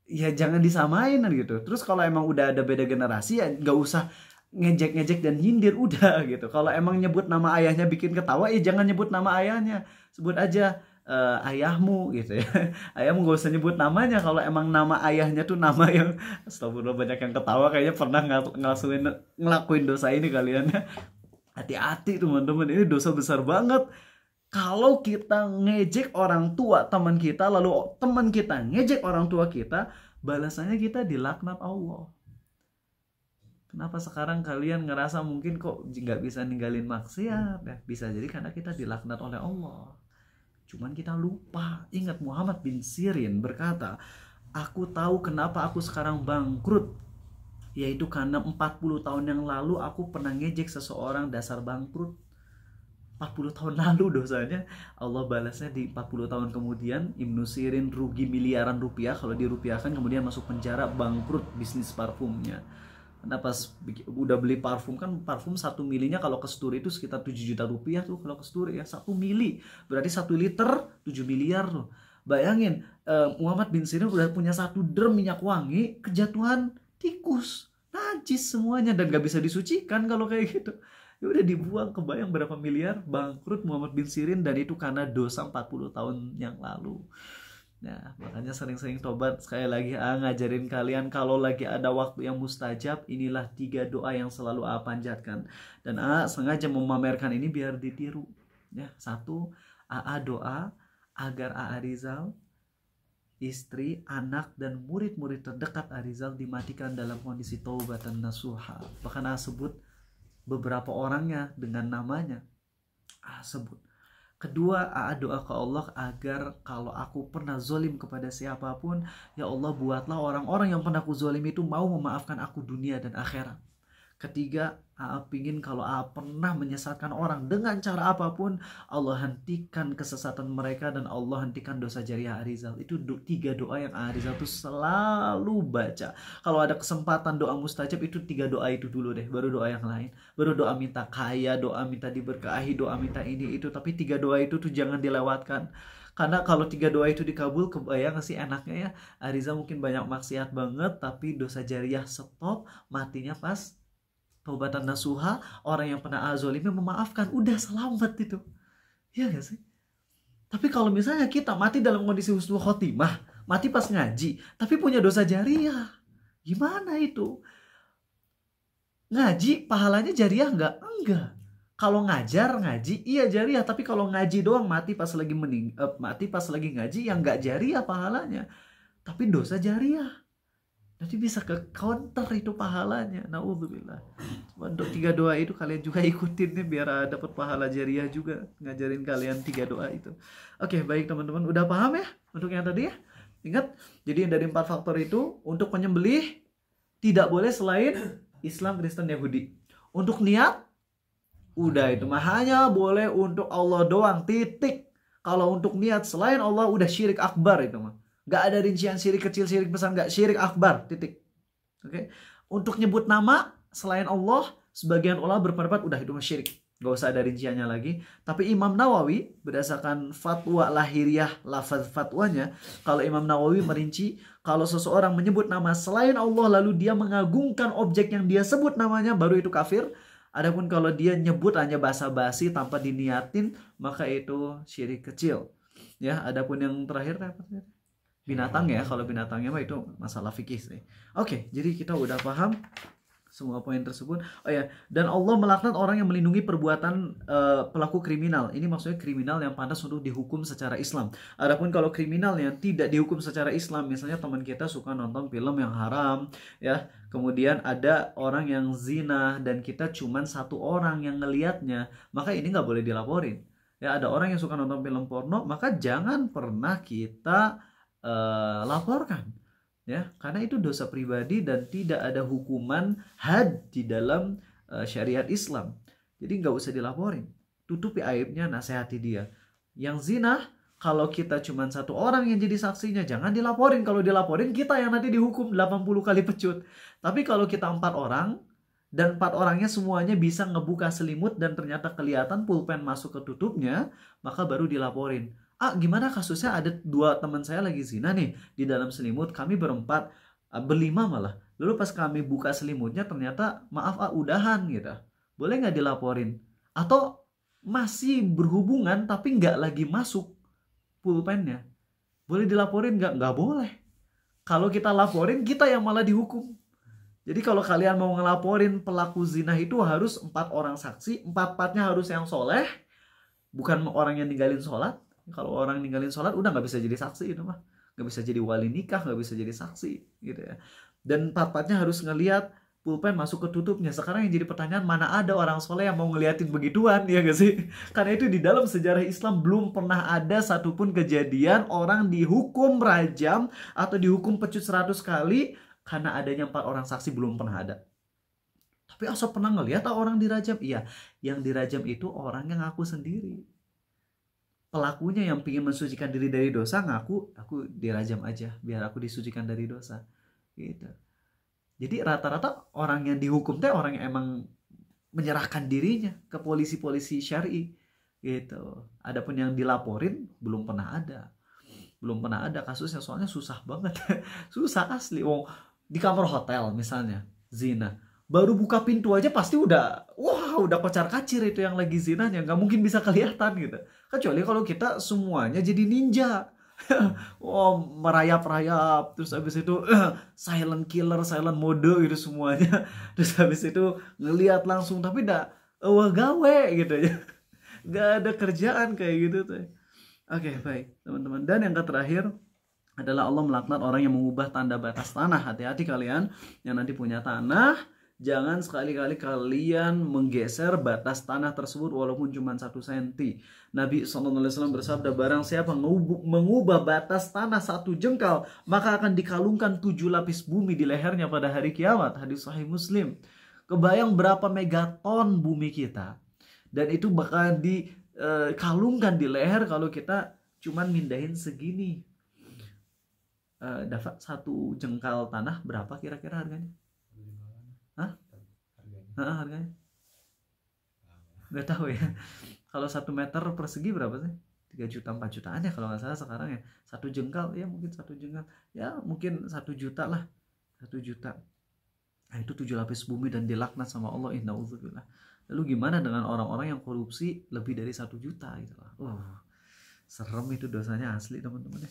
ya jangan disamain gitu. Terus kalau emang udah ada beda generasi ya nggak usah ngejek-ngejek dan nyindir, udah gitu. Kalau emang nyebut nama ayahnya bikin ketawa, ya jangan nyebut nama ayahnya, sebut aja ayahmu gitu ya. Ayahmu gak usah nyebut namanya. Kalau emang nama ayahnya tuh nama yang astagfirullah, banyak yang ketawa kayaknya pernah ngelakuin dosa ini kalian ya. Hati-hati teman-teman, ini dosa besar banget. Kalau kita ngejek orang tua teman kita, lalu teman kita ngejek orang tua kita, balasannya kita dilaknat Allah. Kenapa sekarang kalian ngerasa mungkin kok nggak bisa ninggalin maksiat? Ya, bisa jadi karena kita dilaknat oleh Allah. Cuman kita lupa. Ingat Muhammad bin Sirin berkata, aku tahu kenapa aku sekarang bangkrut. Yaitu karena 40 tahun yang lalu aku pernah ngejek seseorang, dasar bangkrut. 40 tahun lalu dosanya, Allah balasnya di 40 tahun kemudian. Ibnu Sirin rugi miliaran rupiah, kalau dirupiahkan, kemudian masuk penjara, bangkrut bisnis parfumnya. Nah pas udah beli parfum, kan parfum 1 milinya kalau kesturi itu sekitar 7 juta rupiah tuh kalau kesturi ya. 1 mili berarti 1 liter 7 miliar loh. Bayangin Muhammad bin Sirin udah punya 1 drum minyak wangi, kejatuhan tikus, najis semuanya dan gak bisa disucikan kalau kayak gitu. Ya udah dibuang, kebayang berapa miliar, bangkrut Muhammad bin Sirin, dan itu karena dosa 40 tahun yang lalu. Nah, makanya sering-sering tobat. Sekali lagi ngajarin kalian kalau lagi ada waktu yang mustajab, inilah 3 doa yang selalu panjatkan. Dan sengaja memamerkan ini biar ditiru. Ya, 1, doa agar Rizal, istri, anak, dan murid-murid terdekat Rizal dimatikan dalam kondisi taubatan nasuha. Bahkan sebut beberapa orangnya dengan namanya. Sebut. Kedua, doa ke Allah agar kalau aku pernah zolim kepada siapapun, ya Allah buatlah orang-orang yang pernah aku zolim itu mau memaafkan aku dunia dan akhirat. Ketiga, pingin kalau pernah menyesatkan orang dengan cara apapun, Allah hentikan kesesatan mereka dan Allah hentikan dosa jariah Rizal. Itu 3 doa yang Rizal tuh selalu baca. Kalau ada kesempatan doa mustajab, itu 3 doa itu dulu deh, baru doa yang lain. Baru doa minta kaya, doa minta diberkahi, doa minta ini itu. Tapi 3 doa itu tuh jangan dilewatkan. Karena kalau 3 doa itu dikabul, kebayang sih enaknya ya. Rizal mungkin banyak maksiat banget, tapi dosa jariah stop, matinya pas taubatan nasuha, orang yang pernah azolimi memaafkan, udah selamat itu. Iya gak sih? Tapi kalau misalnya kita mati dalam kondisi husnul khotimah, mati pas ngaji, tapi punya dosa jariah, gimana itu? Ngaji pahalanya jariah nggak? Enggak. Kalau ngajar ngaji iya jariah, tapi kalau ngaji doang mati pas lagi mati pas lagi ngaji yang nggak jariah pahalanya, tapi dosa jariah. Nanti bisa ke counter itu pahalanya. Naudzubillah. Untuk 3 doa itu kalian juga ikutin nih biar dapat pahala jariah juga, ngajarin kalian 3 doa itu. Oke, baik teman-teman, udah paham ya untuk yang tadi ya? Ingat, jadi dari 4 faktor itu untuk penyembelih tidak boleh selain Islam, Kristen, Yahudi. Untuk niat udah itu mah hanya boleh untuk Allah doang, titik. Kalau untuk niat selain Allah udah syirik akbar itu mah. Gak ada rincian syirik kecil, syirik besar, gak, syirik akbar, titik. Oke. Untuk nyebut nama selain Allah, sebagian ulama berpendapat udah itu mah syirik. Gak usah ada rinciannya lagi. Tapi Imam Nawawi berdasarkan fatwa lahiriah, lafaz fatwanya, kalau Imam Nawawi merinci kalau seseorang menyebut nama selain Allah lalu dia mengagungkan objek yang dia sebut namanya, baru itu kafir. Adapun kalau dia nyebut hanya basa-basi tanpa diniatin, maka itu syirik kecil. Ya, adapun yang terakhir apa? Binatang ya, kalau binatangnya mah itu masalah fikih sih. Oke, jadi kita udah paham semua poin tersebut. Oh ya, dan Allah melaknat orang yang melindungi perbuatan pelaku kriminal. Ini maksudnya kriminal yang pantas untuk dihukum secara Islam. Adapun kalau kriminal yang tidak dihukum secara Islam, misalnya teman kita suka nonton film yang haram, ya, kemudian ada orang yang zina dan kita cuman 1 orang yang ngelihatnya, maka ini nggak boleh dilaporin. Ya, ada orang yang suka nonton film porno, maka jangan pernah kita laporkan, ya, karena itu dosa pribadi dan tidak ada hukuman had di dalam syariat Islam. Jadi nggak usah dilaporin, tutupi aibnya, nasihati dia. Yang zina, kalau kita cuma 1 orang yang jadi saksinya, jangan dilaporin. Kalau dilaporin kita yang nanti dihukum 80 kali pecut. Tapi kalau kita 4 orang dan 4 orangnya semuanya bisa ngebuka selimut dan ternyata kelihatan pulpen masuk ke tutupnya, maka baru dilaporin. Gimana kasusnya ada 2 teman saya lagi zina nih di dalam selimut, kami berempat, berlima malah. Lalu pas kami buka selimutnya ternyata maaf udahan gitu. Boleh nggak dilaporin? Atau masih berhubungan tapi nggak lagi masuk pulpennya. Boleh dilaporin nggak? Nggak boleh. Kalau kita laporin kita yang malah dihukum. Jadi kalau kalian mau ngelaporin pelaku zina itu harus 4 orang saksi, 4-4-nya harus yang soleh, bukan orang yang ninggalin sholat. Kalau orang ninggalin sholat udah nggak bisa jadi saksi itu mah, nggak bisa jadi wali nikah, nggak bisa jadi saksi gitu ya. Dan 4-4-nya harus ngelihat pulpen masuk ke tutupnya. Sekarang yang jadi pertanyaan, mana ada orang soleh yang mau ngeliatin begituan, ya gak sih? Karena itu di dalam sejarah Islam belum pernah ada satupun kejadian orang dihukum rajam atau dihukum pecut 100 kali karena adanya 4 orang saksi, belum pernah ada. Tapi asal pernah ngelihat orang dirajam? Iya, yang dirajam itu orang yang ngaku sendiri. Pelakunya yang ingin mensucikan diri dari dosa ngaku, aku dirajam aja biar aku disucikan dari dosa gitu. Jadi rata-rata orang yang dihukum teh orang yang emang menyerahkan dirinya ke polisi-polisi syar'i gitu. Adapun yang dilaporin belum pernah ada kasusnya, soalnya susah banget. Susah asli. Di kamar hotel misalnya zina, baru buka pintu aja pasti udah kocar kacir itu yang lagi zinanya, nggak mungkin bisa kelihatan gitu. Kecuali kalau kita semuanya jadi ninja, merayap-rayap, terus habis itu silent killer, silent mode gitu semuanya, terus habis itu ngelihat langsung, tapi udah gawe gitu ya, nggak ada kerjaan kayak gitu tuh. Oke, baik teman-teman. Dan yang terakhir adalah Allah melaknat orang yang mengubah tanda batas tanah. Hati-hati kalian yang nanti punya tanah, jangan sekali-kali kalian menggeser batas tanah tersebut walaupun cuma 1 senti. Nabi SAW bersabda, barang siapa mengubah batas tanah 1 jengkal, maka akan dikalungkan 7 lapis bumi di lehernya pada hari kiamat. Hadis Sahih Muslim. Kebayang berapa megaton bumi kita, dan itu bakal dikalungkan di leher kalau kita cuman mindahin segini. Dapat 1 jengkal tanah berapa kira-kira harganya? Hah? Harganya? Gak tahu ya. Kalau 1 meter persegi berapa sih? 3 juta 4 jutaan ya kalau nggak salah sekarang ya. 1 jengkal ya mungkin 1 jengkal ya mungkin 1 juta lah. 1 juta. Nah itu 7 lapis bumi dan dilaknat sama Allah. Inna'udzubillah. Lalu gimana dengan orang-orang yang korupsi lebih dari 1 juta gitu lah. Serem itu dosanya asli teman-teman.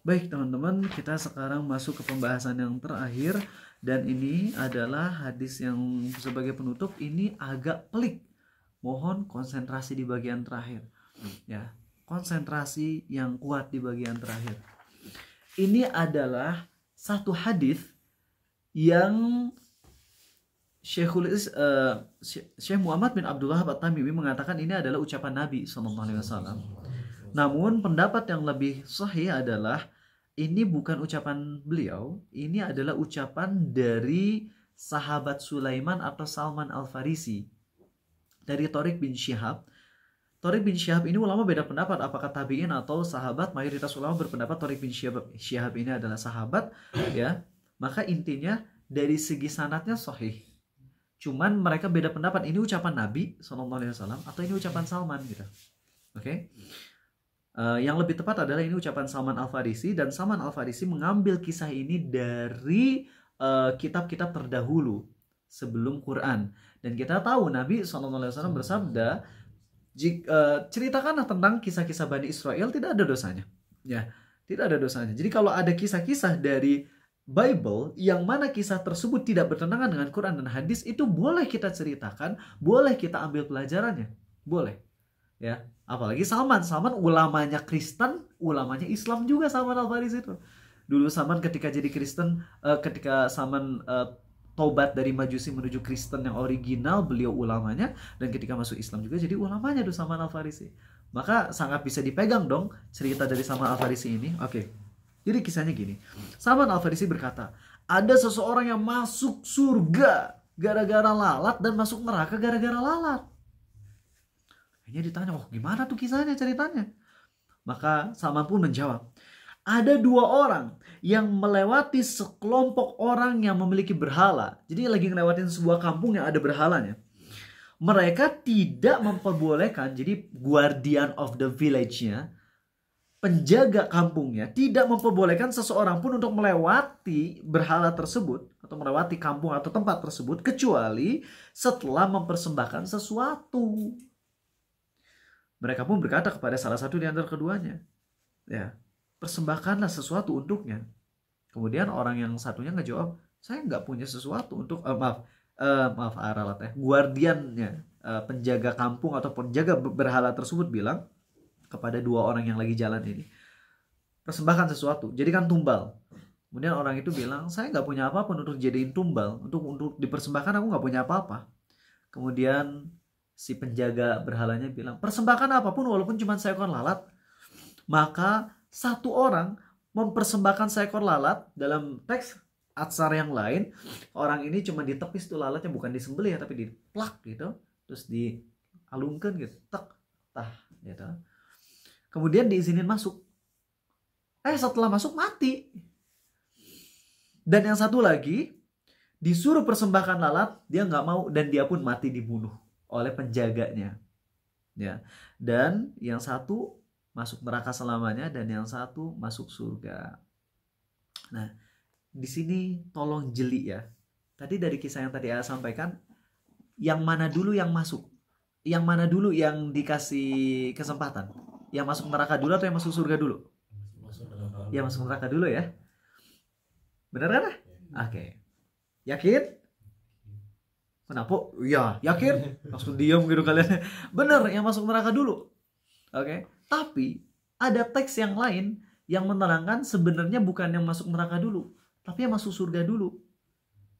Baik teman-teman, kita sekarang masuk ke pembahasan yang terakhir. Dan ini adalah hadis yang sebagai penutup. Ini agak pelik. Mohon konsentrasi di bagian terakhir. Ya, konsentrasi yang kuat di bagian terakhir. Ini adalah satu hadis yang Syekh Muhammad bin Abdullah At-Tamimi mengatakan ini adalah ucapan Nabi SAW. Namun pendapat yang lebih sahih adalah ini bukan ucapan beliau, ini adalah ucapan dari sahabat Sulaiman atau Salman Al-Farisi dari Thariq bin Syihab. Thariq bin Syihab ini ulama beda pendapat apakah tabi'in atau sahabat. Mayoritas ulama berpendapat Thariq bin Syihab ini adalah sahabat, ya. Maka intinya dari segi sanadnya sahih. Cuman mereka beda pendapat ini ucapan Nabi SAW atau ini ucapan Salman gitu. Oke. Yang lebih tepat adalah ini ucapan Salman Al-Farisi, dan Salman Al-Farisi mengambil kisah ini dari kitab-kitab terdahulu sebelum Quran. Dan kita tahu Nabi SAW bersabda, ceritakanlah tentang kisah-kisah Bani Israel, tidak ada dosanya. Ya, tidak ada dosanya. Jadi kalau ada kisah-kisah dari Bible yang mana kisah tersebut tidak bertentangan dengan Quran dan hadis, itu boleh kita ceritakan, boleh kita ambil pelajarannya, boleh. Ya, apalagi Salman ulamanya Kristen, ulamanya Islam juga Salman Al-Farisi itu. Dulu Salman ketika jadi Kristen, ketika Salman tobat dari Majusi menuju Kristen yang original, beliau ulamanya, dan ketika masuk Islam juga jadi ulamanya tuh Salman Al-Farisi. Maka sangat bisa dipegang dong cerita dari Salman Al-Farisi ini. Oke. Jadi kisahnya gini. Salman Al-Farisi berkata, ada seseorang yang masuk surga gara-gara lalat dan masuk neraka gara-gara lalat. Akhirnya ditanya, oh gimana tuh kisahnya, ceritanya? Maka Salman pun menjawab, ada dua orang yang melewati sekelompok orang yang memiliki berhala. Jadi lagi ngelewatin sebuah kampung yang ada berhalanya. Mereka tidak memperbolehkan, jadi guardian of the village-nya, penjaga kampungnya, tidak memperbolehkan seseorang pun untuk melewati berhala tersebut atau melewati kampung atau tempat tersebut kecuali setelah mempersembahkan sesuatu. Mereka pun berkata kepada salah satu di antara keduanya, ya, persembahkanlah sesuatu untuknya. Kemudian orang yang satunya ngejawab, saya nggak punya sesuatu untuk guardiannya, penjaga kampung atau penjaga berhala tersebut bilang kepada dua orang yang lagi jalan ini, persembahkan sesuatu, jadikan tumbal. Kemudian orang itu bilang, saya nggak punya apapun untuk jadiin tumbal, untuk dipersembahkan aku nggak punya apa-apa. Kemudian si penjaga berhalanya bilang, persembahkan apapun walaupun cuma seekor lalat. Maka satu orang mempersembahkan seekor lalat. Dalam teks atsar yang lain, orang ini cuma ditepis tuh lalatnya, bukan disembelih ya, tapi diplak gitu, terus dialungkan gitu, tak gitu. Kemudian diizinin masuk. Setelah masuk mati. Dan yang satu lagi disuruh persembahkan lalat, dia nggak mau dan dia pun mati dibunuh oleh penjaganya. Ya. Dan yang satu masuk neraka selamanya dan yang satu masuk surga. Nah, di sini tolong jeli ya. Tadi dari kisah yang tadi saya sampaikan, yang mana dulu yang masuk? Yang mana dulu yang dikasih kesempatan? Yang masuk neraka dulu atau yang masuk surga dulu? Yang masuk neraka dulu ya. Benar kan? Oke. Yakin? Kenapa? Ya, yakin? Langsung diam gitu kalian. Bener, yang masuk neraka dulu. Oke. Tapi ada teks yang lain yang menerangkan sebenarnya bukan yang masuk neraka dulu, tapi yang masuk surga dulu.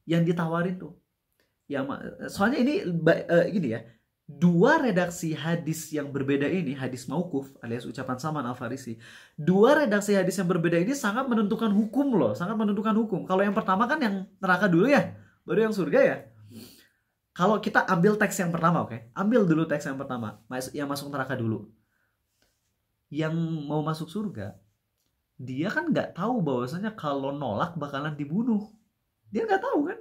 Yang ditawarin tuh. Ya, soalnya ini gini ya. Dua redaksi hadis yang berbeda ini, hadis mauquf alias ucapan Salman Al-Farisi. Dua redaksi hadis yang berbeda ini sangat menentukan hukum loh, sangat menentukan hukum. Kalau yang pertama kan yang neraka dulu ya, baru yang surga ya. Kalau kita ambil teks yang pertama, oke? Ambil dulu teks yang pertama, yang masuk neraka dulu. Yang mau masuk surga, dia kan nggak tahu bahwasanya kalau nolak bakalan dibunuh. Dia nggak tahu kan?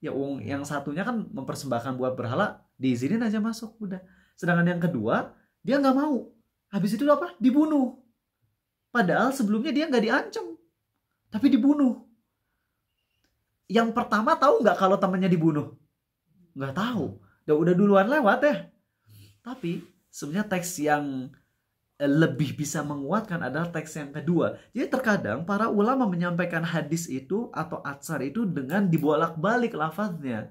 Ya yang satunya kan mempersembahkan buat berhala, diizinin aja masuk, udah. Sedangkan yang kedua, dia nggak mau. Habis itu apa? Dibunuh. Padahal sebelumnya dia nggak diancam, tapi dibunuh. Yang pertama tahu nggak kalau temannya dibunuh? Nggak tahu. Udah duluan lewat ya. Tapi sebenarnya teks yang lebih bisa menguatkan adalah teks yang kedua. Jadi terkadang para ulama menyampaikan hadis itu atau atsar itu dengan dibolak-balik lafaznya.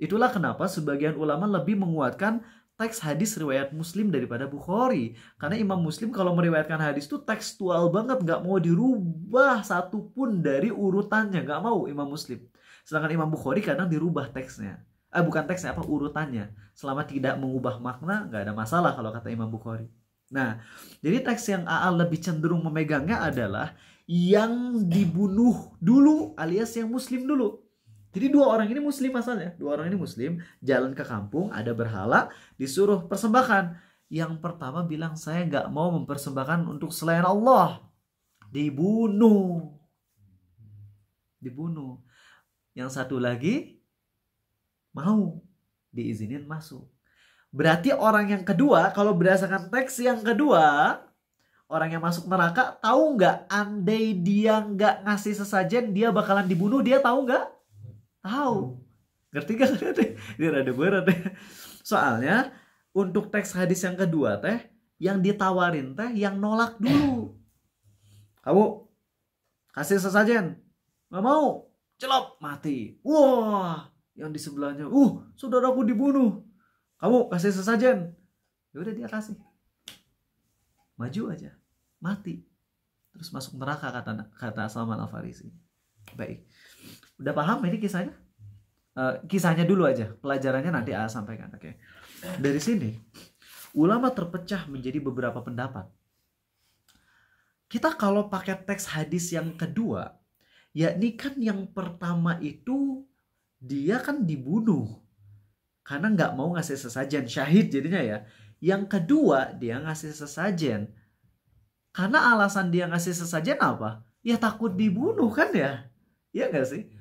Itulah kenapa sebagian ulama lebih menguatkan teks hadis riwayat Muslim daripada Bukhari. Karena Imam Muslim kalau meriwayatkan hadis itu tekstual banget, nggak mau dirubah satupun dari urutannya, nggak mau Imam Muslim. Sedangkan Imam Bukhari kadang dirubah teksnya. Bukan teksnya, urutannya. Selama tidak mengubah makna, nggak ada masalah kalau kata Imam Bukhari. Nah, jadi teks yang AA lebih cenderung memegangnya adalah yang dibunuh dulu alias yang muslim dulu. Jadi dua orang ini muslim asalnya. Dua orang ini muslim, jalan ke kampung, ada berhala, disuruh persembahkan. Yang pertama bilang, saya nggak mau mempersembahkan untuk selain Allah. Dibunuh. Dibunuh. Yang satu lagi, mau diizinin masuk. Berarti orang yang kedua, kalau berdasarkan teks yang kedua, orang yang masuk neraka, tahu nggak? Andai dia nggak ngasih sesajen, dia bakalan dibunuh, dia tahu nggak? Tahu. Ngerti gak? Ini rada berat deh. Soalnya, untuk teks hadis yang kedua teh, yang ditawarin teh, yang nolak dulu. Kamu kasih sesajen, nggak mau, celop, mati. Wah, yang di sebelahnya, saudaraku dibunuh. Kamu kasih sesajen. Ya udah dia kasih. Maju aja. Mati. Terus masuk neraka kata Salman Al-Farisi. Baik. Udah paham ini kisahnya? Kisahnya dulu aja. Pelajarannya nanti A sampaikan. Oke. Dari sini ulama terpecah menjadi beberapa pendapat. Kita kalau pakai teks hadis yang kedua, yakni kan yang pertama itu dia kan dibunuh. Karena nggak mau ngasih sesajen, syahid jadinya ya. Yang kedua, dia ngasih sesajen. Karena alasan dia ngasih sesajen apa? Ya takut dibunuh kan ya? Iya nggak sih?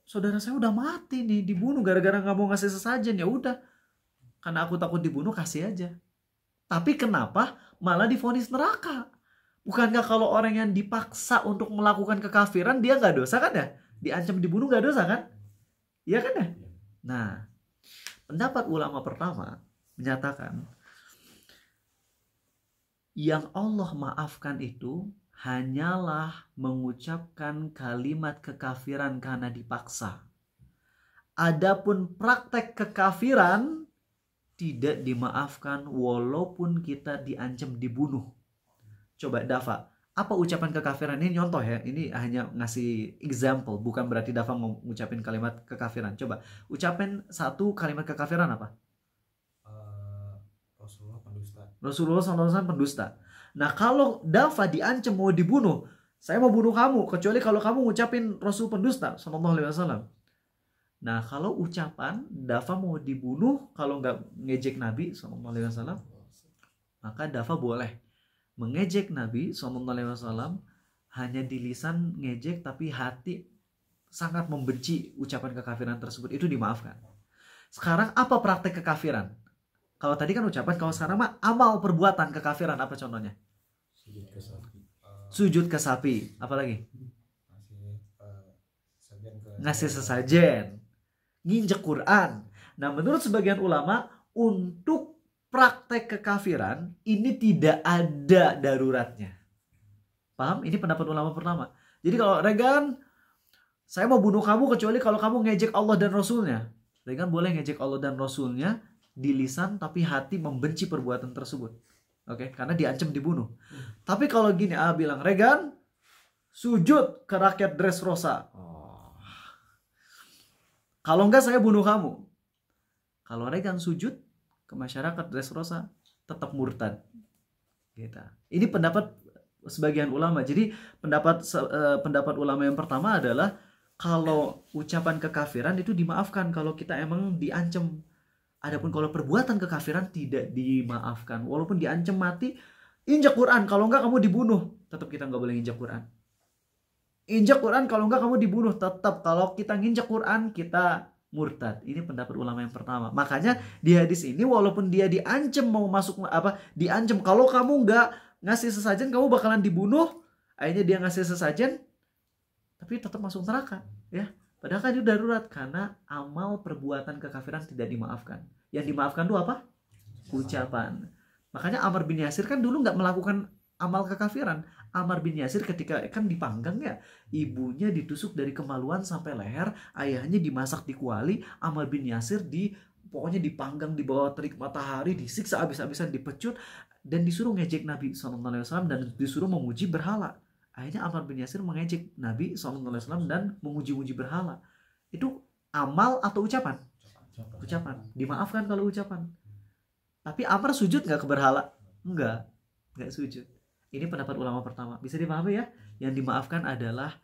Saudara saya udah mati nih, dibunuh gara-gara nggak mau ngasih sesajen. Ya udah, karena aku takut dibunuh, kasih aja. Tapi kenapa malah divonis neraka? Bukankah kalau orang yang dipaksa untuk melakukan kekafiran, dia nggak dosa kan ya? Diancam dibunuh nggak dosa kan? Iya kan ya? Nah, pendapat ulama pertama menyatakan yang Allah maafkan itu hanyalah mengucapkan kalimat kekafiran karena dipaksa. Adapun praktek kekafiran tidak dimaafkan walaupun kita diancam dibunuh. Coba Dafa, apa ucapan kekafiran ini? Contoh ya, ini hanya ngasih example, bukan berarti Dafa mau ngucapin kalimat kekafiran. Coba ucapin satu kalimat kekafiran apa? Rasulullah pendusta. Rasulullah SAW pendusta. Nah kalau Dafa diancam mau dibunuh, saya mau bunuh kamu kecuali kalau kamu ngucapin Rasul pendusta Sallallahu Alaihi Wasallam. Nah kalau ucapan Dafa mau dibunuh kalau nggak ngejek Nabi Sallallahu Alaihi Wasallam, maka Dafa boleh mengejek Nabi SAW hanya di lisan ngejek, tapi hati sangat membenci ucapan kekafiran tersebut, itu dimaafkan. Sekarang apa praktek kekafiran? Kalau tadi kan ucapan, kalau sekarang mah amal perbuatan kekafiran, apa contohnya? Sujud ke sapi. Apalagi? Ngasih sesajen, nginjek Quran. Nah menurut sebagian ulama, untuk praktek kekafiran ini tidak ada daruratnya. Paham? Ini pendapat ulama pertama. Jadi kalau Regan, saya mau bunuh kamu kecuali kalau kamu ngejek Allah dan Rasulnya. Regan boleh ngejek Allah dan Rasulnya di lisan, tapi hati membenci perbuatan tersebut. Oke, karena diancam dibunuh. Tapi kalau gini, bilang, Regan, sujud ke rakyat Dressrosa. Kalau enggak saya bunuh kamu. Kalau Regan sujud ke masyarakat Dressrosa, tetap murtad. Gitu. Ini pendapat sebagian ulama. Jadi pendapat ulama yang pertama adalah kalau ucapan kekafiran itu dimaafkan kalau kita emang diancam. Adapun kalau perbuatan kekafiran tidak dimaafkan. Walaupun diancam mati, injak Quran. Kalau enggak kamu dibunuh. Tetap kita nggak boleh injak Quran. Injak Quran kalau enggak kamu dibunuh. Tetap kalau kita nginjak Quran kita murtad. Ini pendapat ulama yang pertama. Makanya di hadis ini walaupun dia diancam mau masuk diancam kalau kamu nggak ngasih sesajen kamu bakalan dibunuh. Akhirnya dia ngasih sesajen tapi tetap masuk neraka, ya. Padahal kan itu darurat karena amal perbuatan kekafiran tidak dimaafkan. Yang dimaafkan itu apa? Ucapan. Makanya Ammar bin Yasir kan dulu nggak melakukan amal kekafiran. Ammar bin Yasir ketika kan dipanggang ya, ibunya ditusuk dari kemaluan sampai leher, ayahnya dimasak di kuali, Ammar bin Yasir pokoknya dipanggang di bawah terik matahari, disiksa habis-habisan, dipecut, dan disuruh ngejek Nabi SAW dan disuruh memuji berhala. Akhirnya Ammar bin Yasir mengejek Nabi SAW dan memuji-muji berhala. Itu amal atau ucapan? Ucapan. Dimaafkan kalau ucapan. Tapi Ammar sujud nggak ke berhala? Enggak sujud. Ini pendapat ulama pertama. Bisa dipahami ya? Yang dimaafkan adalah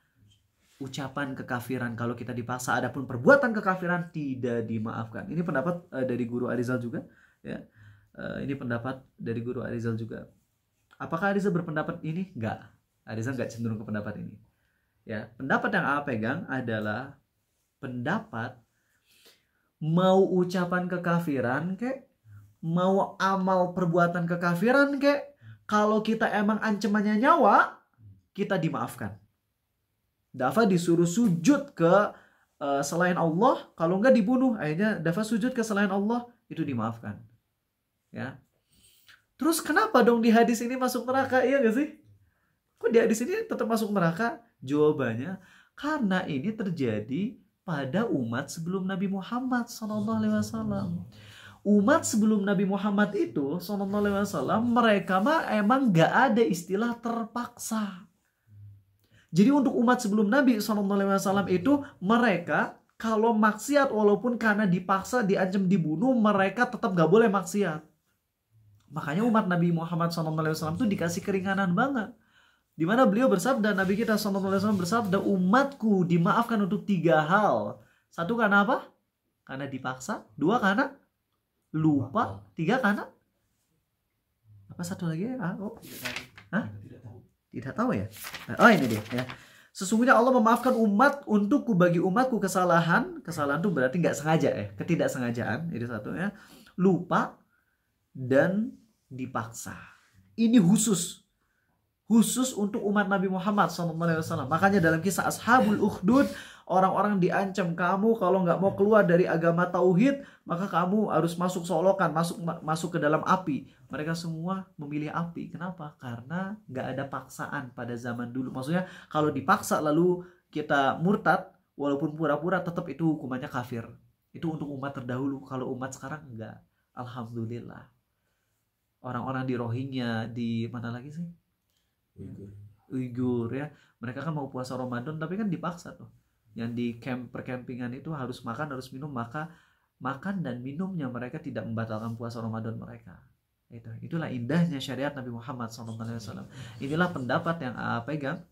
ucapan kekafiran kalau kita dipaksa. Adapun perbuatan kekafiran tidak dimaafkan. Ini pendapat dari Guru Arizal juga. Ya. Ini pendapat dari Guru Arizal juga. Apakah Arizal berpendapat ini? Enggak. Arizal nggak cenderung ke pendapat ini. Ya, pendapat yang A pegang adalah pendapat mau ucapan kekafiran kek, mau amal perbuatan kekafiran kek, kalau kita emang ancamannya nyawa, kita dimaafkan. Dafa disuruh sujud ke selain Allah, kalau enggak dibunuh. Akhirnya Dafa sujud ke selain Allah, itu dimaafkan. Ya. Terus kenapa dong di hadis ini masuk neraka? Iya gak sih? Kok di hadis ini tetap masuk neraka? Jawabannya karena ini terjadi pada umat sebelum Nabi Muhammad SAW. Umat sebelum Nabi Muhammad itu SAW, mereka mah emang gak ada istilah terpaksa. Jadi untuk umat sebelum Nabi SAW itu, mereka kalau maksiat walaupun karena dipaksa, diancam dibunuh, mereka tetap gak boleh maksiat. Makanya umat Nabi Muhammad SAW itu dikasih keringanan banget. Dimana beliau bersabda, Nabi kita SAW bersabda, umatku dimaafkan untuk 3 hal. 1 karena apa? Karena dipaksa. 2 karena lupa. 3 karena apa? 1 lagi ya? Hah? Tidak tahu ya? Oh ini dia ya. Sesungguhnya Allah memaafkan umat untukku bagi umatku kesalahan. Kesalahan itu berarti nggak sengaja ya. Ketidaksengajaan. Itu 1 ya. Lupa dan dipaksa. Ini khusus untuk umat Nabi Muhammad SAW. Makanya dalam kisah Ashabul Ukhdud, orang-orang diancam, kamu kalau nggak mau keluar dari agama tauhid, maka kamu harus masuk solokan, masuk ke dalam api. Mereka semua memilih api. Kenapa? Karena nggak ada paksaan pada zaman dulu. Maksudnya kalau dipaksa lalu kita murtad, walaupun pura-pura, tetap itu hukumannya kafir. Itu untuk umat terdahulu. Kalau umat sekarang enggak. Alhamdulillah. Orang-orang di Rohingya, di mana lagi sih? Uighur ya, mereka kan mau puasa Ramadan tapi kan dipaksa tuh. Yang di percampingan itu harus makan, harus minum, maka makan dan minumnya mereka tidak membatalkan puasa Ramadan mereka. Itulah indahnya syariat Nabi Muhammad SAW. Inilah pendapat yang pegang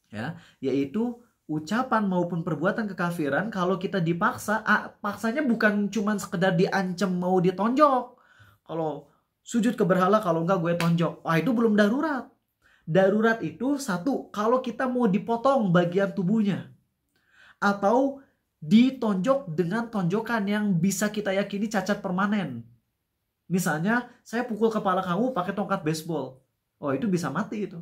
ya, yaitu ucapan maupun perbuatan kekafiran kalau kita dipaksa, paksanya bukan cuma sekedar diancam mau ditonjok. Kalau sujud ke berhala, kalau enggak gue tonjok. Itu belum darurat. Darurat itu 1, kalau kita mau dipotong bagian tubuhnya atau ditonjok dengan tonjokan yang bisa kita yakini cacat permanen. Misalnya saya pukul kepala kamu pakai tongkat baseball. Itu bisa mati itu.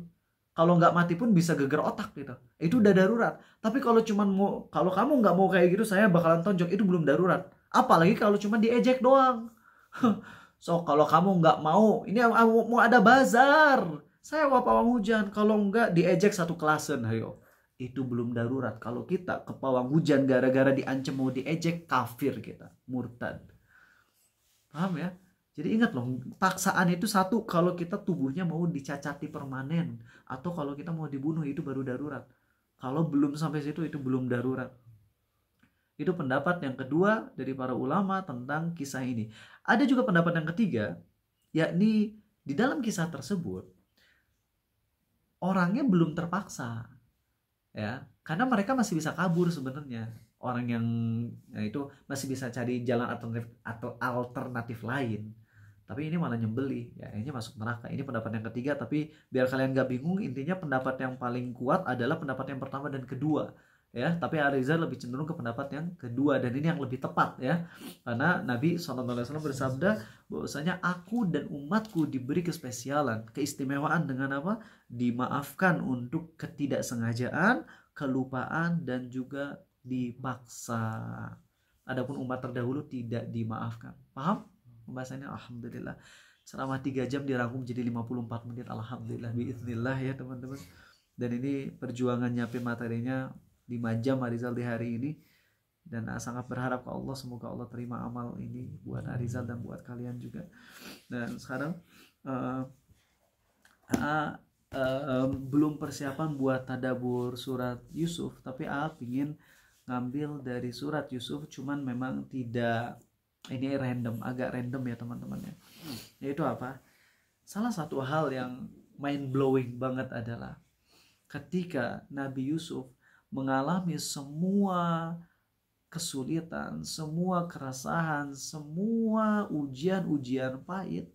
Kalau nggak mati pun bisa geger otak gitu. Itu udah darurat. Tapi kalau kamu nggak mau kayak gitu, saya bakalan tonjok, itu belum darurat. Apalagi kalau cuma diejek doang. So kalau kamu nggak mau, ini mau ada bazar, saya pawang hujan, kalau enggak diejek 1 kelasen, ayo. Itu belum darurat. Kalau kita ke pawang hujan gara-gara diancam mau diejek, kafir kita, murtad. Paham ya? Jadi ingat loh, paksaan itu 1 kalau kita tubuhnya mau dicacati permanen, atau kalau kita mau dibunuh, itu baru darurat. Kalau belum sampai situ, itu belum darurat. Itu pendapat yang kedua dari para ulama tentang kisah ini. Ada juga pendapat yang ketiga, yakni di dalam kisah tersebut orangnya belum terpaksa, ya, karena mereka masih bisa kabur sebenarnya. Orang yang itu masih bisa cari jalan alternatif lain. Tapi ini malah nyembeli, ya, ini masuk neraka. Ini pendapat yang ketiga, tapi biar kalian gak bingung, intinya pendapat yang paling kuat adalah pendapat yang pertama dan kedua. Ya, tapi Arizal lebih cenderung ke pendapat yang kedua, dan ini yang lebih tepat ya, karena Nabi SAW bersabda bahwasanya aku dan umatku diberi kespesialan, keistimewaan dengan apa? Dimaafkan untuk ketidaksengajaan, kelupaan, dan juga dipaksa. Adapun umat terdahulu tidak dimaafkan. Paham pembahasannya? Alhamdulillah. selama 3 jam dirangkum jadi 54 menit. Alhamdulillah biiznillah ya teman-teman. Dan ini perjuangan nyiapin materinya 5 jam Arizal di hari ini, dan sangat berharap ke Allah, semoga Allah terima amal ini buat Arizal dan buat kalian juga. Dan sekarang belum persiapan buat tadabur surat Yusuf, tapi pingin ngambil dari surat Yusuf, cuman memang tidak, ini random, agak random ya teman-teman ya. Yaitu apa? Salah satu hal yang mind blowing banget adalah ketika Nabi Yusuf mengalami semua kesulitan, semua keresahan, semua ujian-ujian pahit.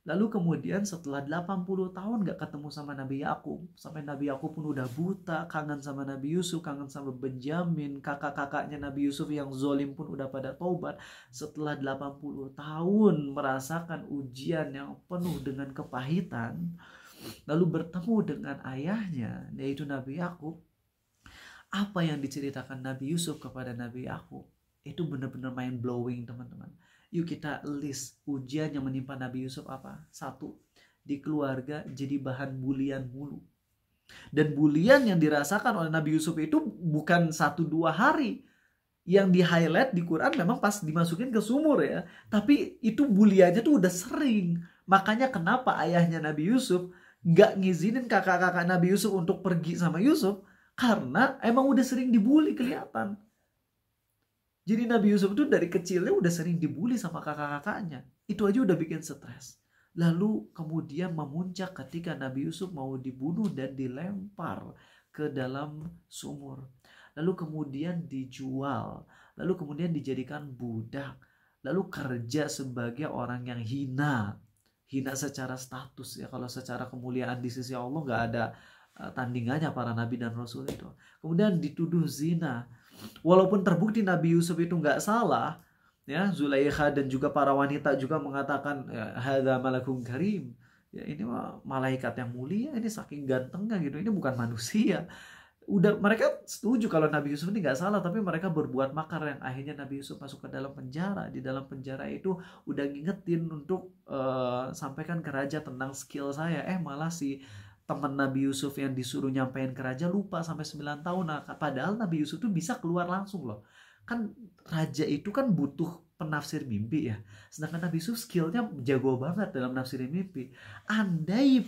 Lalu kemudian setelah 80 tahun gak ketemu sama Nabi Yakub, sampai Nabi Yakub pun udah buta, kangen sama Nabi Yusuf, kangen sama Benjamin, kakak-kakaknya Nabi Yusuf yang zolim pun udah pada taubat. Setelah 80 tahun merasakan ujian yang penuh dengan kepahitan, lalu bertemu dengan ayahnya, yaitu Nabi Yakub. Apa yang diceritakan Nabi Yusuf kepada Nabi Yakub itu benar-benar mind blowing teman-teman. Yuk kita list ujian yang menimpa Nabi Yusuf apa? 1, di keluarga jadi bahan bulian mulu. Dan bulian yang dirasakan oleh Nabi Yusuf itu bukan 1-2 hari. Yang di highlight di Quran memang pas dimasukin ke sumur ya. Tapi itu buliannya tuh udah sering. Makanya kenapa ayahnya Nabi Yusuf gak ngizinin kakak-kakak Nabi Yusuf untuk pergi sama Yusuf. Karena emang udah sering dibully kelihatan. Jadi Nabi Yusuf itu dari kecilnya udah sering dibully sama kakak-kakaknya. Itu aja udah bikin stres. Lalu kemudian memuncak ketika Nabi Yusuf mau dibunuh dan dilempar ke dalam sumur. Lalu kemudian dijual. Lalu kemudian dijadikan budak. Lalu kerja sebagai orang yang hina. Hina secara status ya. Kalau secara kemuliaan di sisi Allah gak ada tandingannya para nabi dan rasul itu. Kemudian dituduh zina. Walaupun terbukti Nabi Yusuf itu nggak salah, ya Zulaikha dan juga para wanita juga mengatakan hadza malakun karim. Ya ini malaikat yang mulia, ini saking gantengnya gitu. Ini bukan manusia. Udah mereka setuju kalau Nabi Yusuf ini nggak salah, tapi mereka berbuat makar yang akhirnya Nabi Yusuf masuk ke dalam penjara. Di dalam penjara itu udah ngingetin untuk sampaikan ke raja tentang skill saya. Malah si teman Nabi Yusuf yang disuruh nyampein ke raja lupa sampai 9 tahun. Nah, padahal Nabi Yusuf tuh bisa keluar langsung loh. Kan raja itu kan butuh penafsir mimpi ya. Sedangkan Nabi Yusuf skillnya jago banget dalam nafsirin mimpi. Andai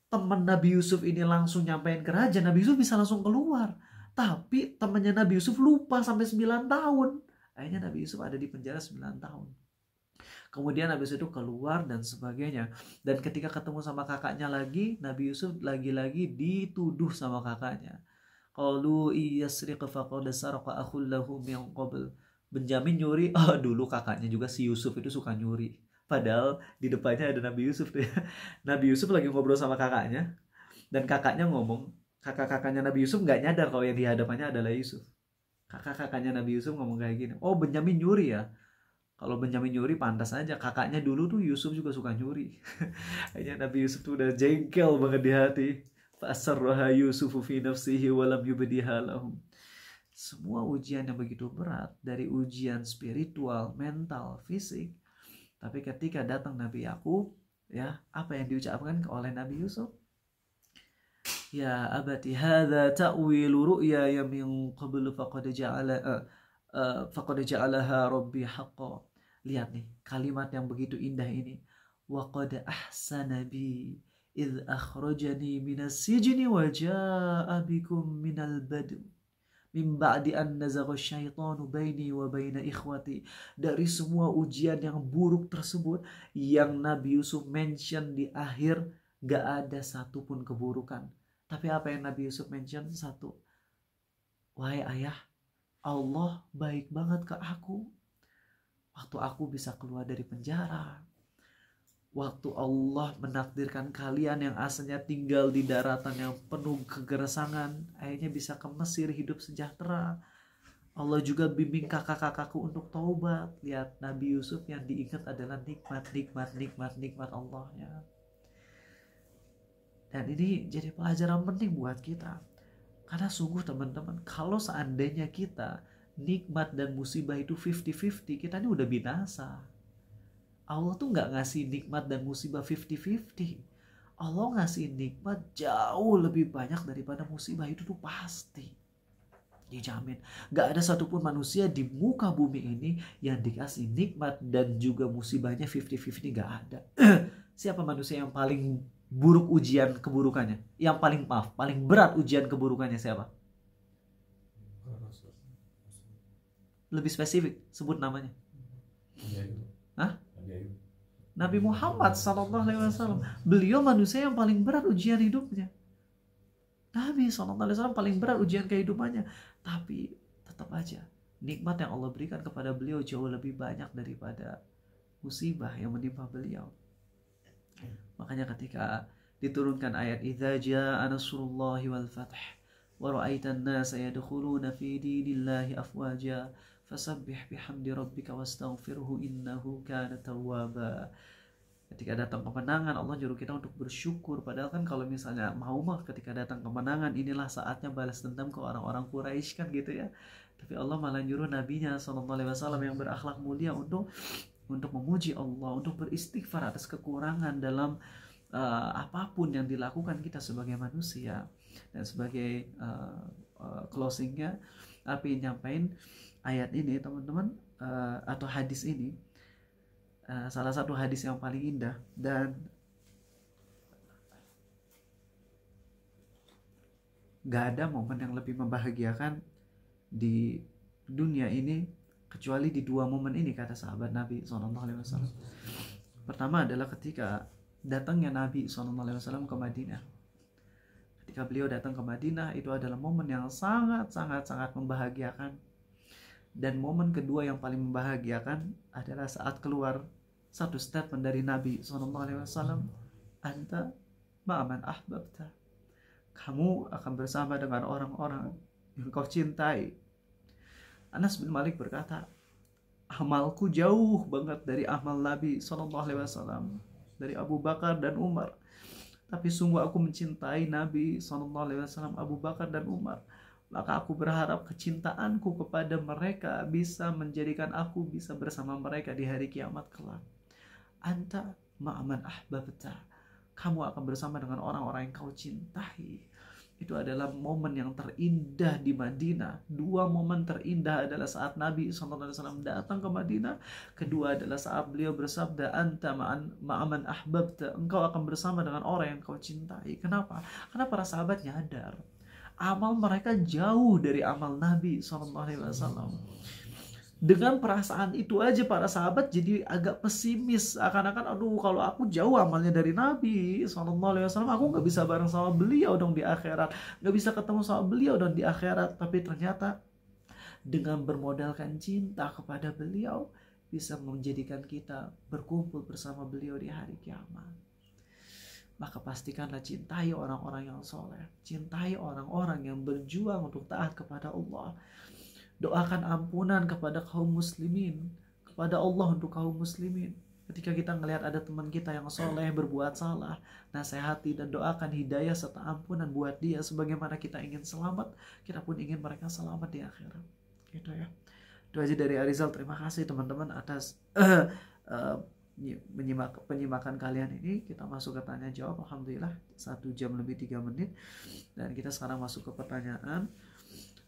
teman Nabi Yusuf ini langsung nyampein ke raja, Nabi Yusuf bisa langsung keluar. Tapi temannya Nabi Yusuf lupa sampai 9 tahun. Akhirnya Nabi Yusuf ada di penjara 9 tahun. Kemudian habis itu keluar dan sebagainya. Dan ketika ketemu sama kakaknya lagi, Nabi Yusuf lagi-lagi dituduh sama kakaknya. Qalu iyasriq faqad saraqa akhul lahu min qabl. Benjamin nyuri. Dulu kakaknya juga si Yusuf itu suka nyuri. Padahal di depannya ada Nabi Yusuf tuh ya. Nabi Yusuf lagi ngobrol sama kakaknya. Dan kakaknya ngomong, kakak-kakaknya Nabi Yusuf nggak nyadar kalau yang di hadapannya adalah Yusuf. Kakak-kakaknya Nabi Yusuf ngomong kayak gini. Oh, Benjamin nyuri ya. Kalau Benjamin nyuri pantas aja, kakaknya dulu tuh Yusuf juga suka nyuri. Akhirnya Nabi Yusuf tuh udah jengkel banget di hati. Fa'asarraha Yusufu fi nafsihi wa lam yubdiha lahum. Semua ujian yang begitu berat, dari ujian spiritual, mental, fisik. Tapi ketika datang Nabi Yakub, ya, apa yang diucapkan oleh Nabi Yusuf? Ya abati hadza ta'wilu ru'ya min qablu faqad ja'alaha rabbi haqqan. Lihat nih kalimat yang begitu indah ini. Wa qad ahsana bi idh akhrajani minas sijni wa jaa'a bikum minal badu min ba'di an nazagha syaitanu baini wa baina ikhwati. Dari semua ujian yang buruk tersebut yang Nabi Yusuf mention di akhir, gak ada satupun keburukan. Tapi apa yang Nabi Yusuf mention? 1, wahai ayah, Allah baik banget ke aku. Waktu aku bisa keluar dari penjara. Waktu Allah menakdirkan kalian yang asalnya tinggal di daratan yang penuh kegeresangan, akhirnya bisa ke Mesir hidup sejahtera. Allah juga bimbing kakak-kakakku untuk taubat. Lihat Nabi Yusuf yang diingat adalah nikmat Allahnya. Dan ini jadi pelajaran penting buat kita. Karena sungguh teman-teman, kalau seandainya kita nikmat dan musibah itu 50-50, kita ini udah binasa. Allah tuh nggak ngasih nikmat dan musibah 50-50. Allah ngasih nikmat jauh lebih banyak daripada musibah, itu tuh pasti. Dijamin. Gak ada satupun manusia di muka bumi ini yang dikasih nikmat dan juga musibahnya 50-50, gak ada. Siapa manusia yang paling buruk ujian keburukannya? Yang paling berat ujian keburukannya siapa? Lebih spesifik, sebut namanya. Hah? Nabi Muhammad SAW. Beliau manusia yang paling berat ujian hidupnya. Nabi SAW paling berat ujian kehidupannya. Tapi tetap aja nikmat yang Allah berikan kepada beliau jauh lebih banyak daripada musibah yang menimpa beliau. Makanya ketika diturunkan ayat idza jaa nasrullahi wal fath wa ra'aitan nasa yadkhuluna fi dinillahi afwaja fasabbih bihamdi rabbika wastaghfirhu innahu kana tawwaba. Ketika datang kemenangan, Allah nyuruh kita untuk bersyukur. Padahal kan kalau misalnya mau mah ketika datang kemenangan, inilah saatnya balas dendam ke orang-orang Quraisy kan gitu ya. Tapi Allah malah nyuruh nabinya SAW yang berakhlak mulia untuk memuji Allah, untuk beristighfar atas kekurangan dalam apapun yang dilakukan kita sebagai manusia. Dan sebagai closingnya, Api nyampein ayat ini teman-teman, atau hadis ini, salah satu hadis yang paling indah dan gak ada momen yang lebih membahagiakan di dunia ini kecuali di dua momen ini, kata sahabat Nabi SAW. Pertama adalah ketika datangnya Nabi SAW ke Madinah. Ketika beliau datang ke Madinah, itu adalah momen yang sangat membahagiakan. Dan momen kedua yang paling membahagiakan adalah saat keluar satu statement dari Nabi SAW, anta ma'aman ahbabta, kamu akan bersama dengan orang-orang yang kau cintai. Anas bin Malik berkata, amalku jauh banget dari amal Nabi SAW, dari Abu Bakar dan Umar, tapi sungguh aku mencintai Nabi SAW, Abu Bakar dan Umar. Maka aku berharap kecintaanku kepada mereka bisa menjadikan aku bisa bersama mereka di hari kiamat kelak. Anta ma'aman ahbabta, kamu akan bersama dengan orang-orang yang kau cintai. Itu adalah momen yang terindah di Madinah. Dua momen terindah adalah saat Nabi SAW datang ke Madinah. Kedua adalah saat beliau bersabda, anta ma'aman ahbabta, engkau akan bersama dengan orang yang kau cintai. Kenapa? Karena para sahabat nyadar amal mereka jauh dari amal Nabi SAW. Dengan perasaan itu aja para sahabat jadi agak pesimis, akan-akan aduh kalau aku jauh amalnya dari Nabi SAW, aku nggak bisa bareng sama beliau dong di akhirat, nggak bisa ketemu sama beliau dong di akhirat. Tapi ternyata dengan bermodalkan cinta kepada beliau bisa menjadikan kita berkumpul bersama beliau di hari kiamat. Maka pastikanlah cintai orang-orang yang soleh, cintai orang-orang yang berjuang untuk taat kepada Allah. Doakan ampunan kepada kaum muslimin, kepada Allah untuk kaum muslimin. Ketika kita ngelihat ada teman kita yang soleh berbuat salah, nasihati dan doakan hidayah serta ampunan buat dia. Sebagaimana kita ingin selamat, kita pun ingin mereka selamat di akhirat. Gitu ya. Itu aja dari Arizal. Terima kasih teman-teman atas penyimakan kalian ini. Kita masuk ke tanya jawab. Alhamdulillah 1 jam lebih 3 menit. Dan kita sekarang masuk ke pertanyaan.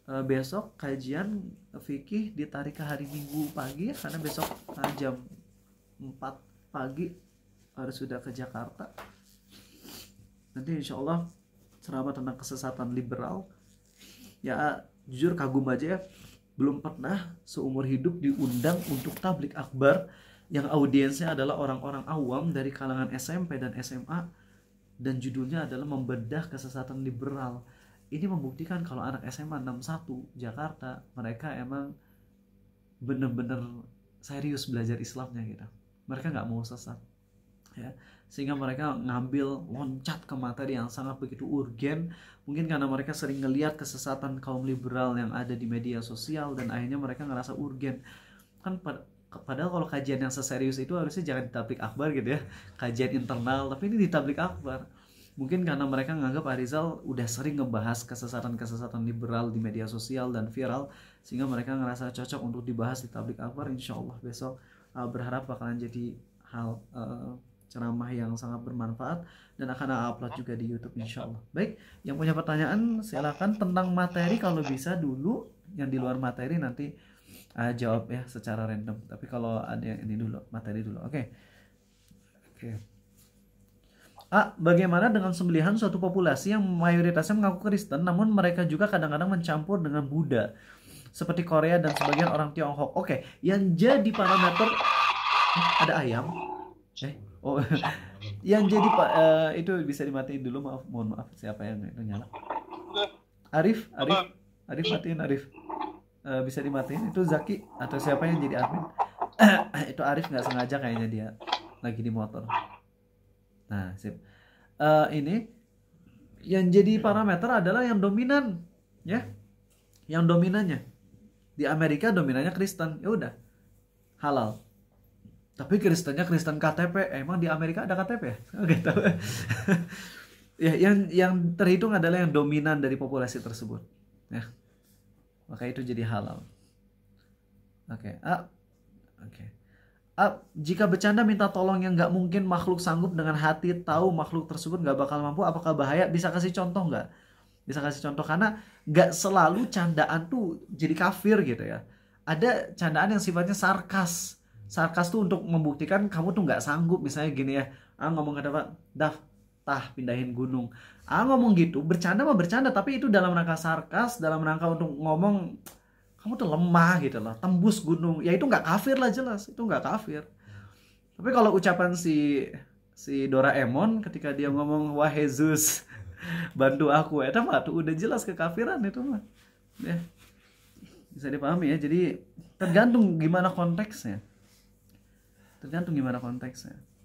Besok kajian fikih ditarik ke hari Minggu pagi, karena besok jam 4 pagi harus sudah ke Jakarta. Nanti insya Allah ceramah tentang kesesatan liberal. Ya jujur kagum aja ya, belum pernah seumur hidup diundang untuk tablik akbar yang audiensnya adalah orang-orang awam dari kalangan SMP dan SMA, dan judulnya adalah membedah kesesatan liberal. Ini membuktikan kalau anak SMA 61 Jakarta, mereka emang bener-bener serius belajar Islamnya gitu. Mereka nggak mau sesat, ya. Sehingga mereka ngambil loncat ke materi yang sangat begitu urgen. Mungkin karena mereka sering ngelihat kesesatan kaum liberal yang ada di media sosial, dan akhirnya mereka ngerasa urgen. Kan padahal kalau kajian yang seserius itu harusnya jangan di tablik akbar gitu ya, kajian internal, tapi ini di tablik akbar. Mungkin karena mereka menganggap Arizal udah sering ngebahas kesesatan-kesesatan liberal di media sosial dan viral, sehingga mereka ngerasa cocok untuk dibahas di tablik akbar. Insya Allah besok berharap bakalan jadi hal ceramah yang sangat bermanfaat dan akan upload juga di YouTube insya Allah. Baik, yang punya pertanyaan silakan tentang materi kalau bisa dulu, yang di luar materi nanti jawab ya secara random. Tapi kalau ada yang ini dulu, materi dulu. Oke. Bagaimana dengan sembelihan suatu populasi yang mayoritasnya mengaku Kristen namun mereka juga kadang-kadang mencampur dengan Buddha seperti Korea dan sebagian orang Tiongkok. Oke, yang jadi parameter ada ayam. Oh, yang jadi itu bisa dimatiin dulu, maaf, mohon maaf, siapa yang itu nyala? Arif matiin Arif. Bisa dimatiin, itu Zaki atau siapa yang jadi admin? Itu Arif nggak sengaja kayaknya, dia lagi di motor. Nah, sip. Ini yang jadi parameter adalah yang dominan, ya, yang dominannya di Amerika dominannya Kristen, ya udah halal. Tapi Kristennya Kristen KTP. Emang di Amerika ada KTP ya? Oke, tahu. Ya, yang terhitung adalah yang dominan dari populasi tersebut. Ya. Maka itu jadi halal. Oke. Jika bercanda minta tolong yang nggak mungkin makhluk sanggup dengan hati tahu makhluk tersebut nggak bakal mampu, apakah bahaya? Bisa kasih contoh nggak? Bisa kasih contoh, karena nggak selalu candaan tuh jadi kafir gitu ya. Ada candaan yang sifatnya sarkas. Sarkas tuh untuk membuktikan kamu tuh nggak sanggup, misalnya gini ya, ngomong kata Pak, pindahin gunung. Ngomong gitu, bercanda mah bercanda, tapi itu dalam rangka sarkas, dalam rangka untuk ngomong kamu tuh lemah gitu loh, tembus gunung. Ya itu nggak kafir lah, jelas itu nggak kafir. Tapi kalau ucapan si Doraemon ketika dia ngomong wah Jesus bantu aku, itu mah tuh udah jelas kekafiran itu mah. Ya. Bisa dipahami ya. Jadi tergantung gimana konteksnya.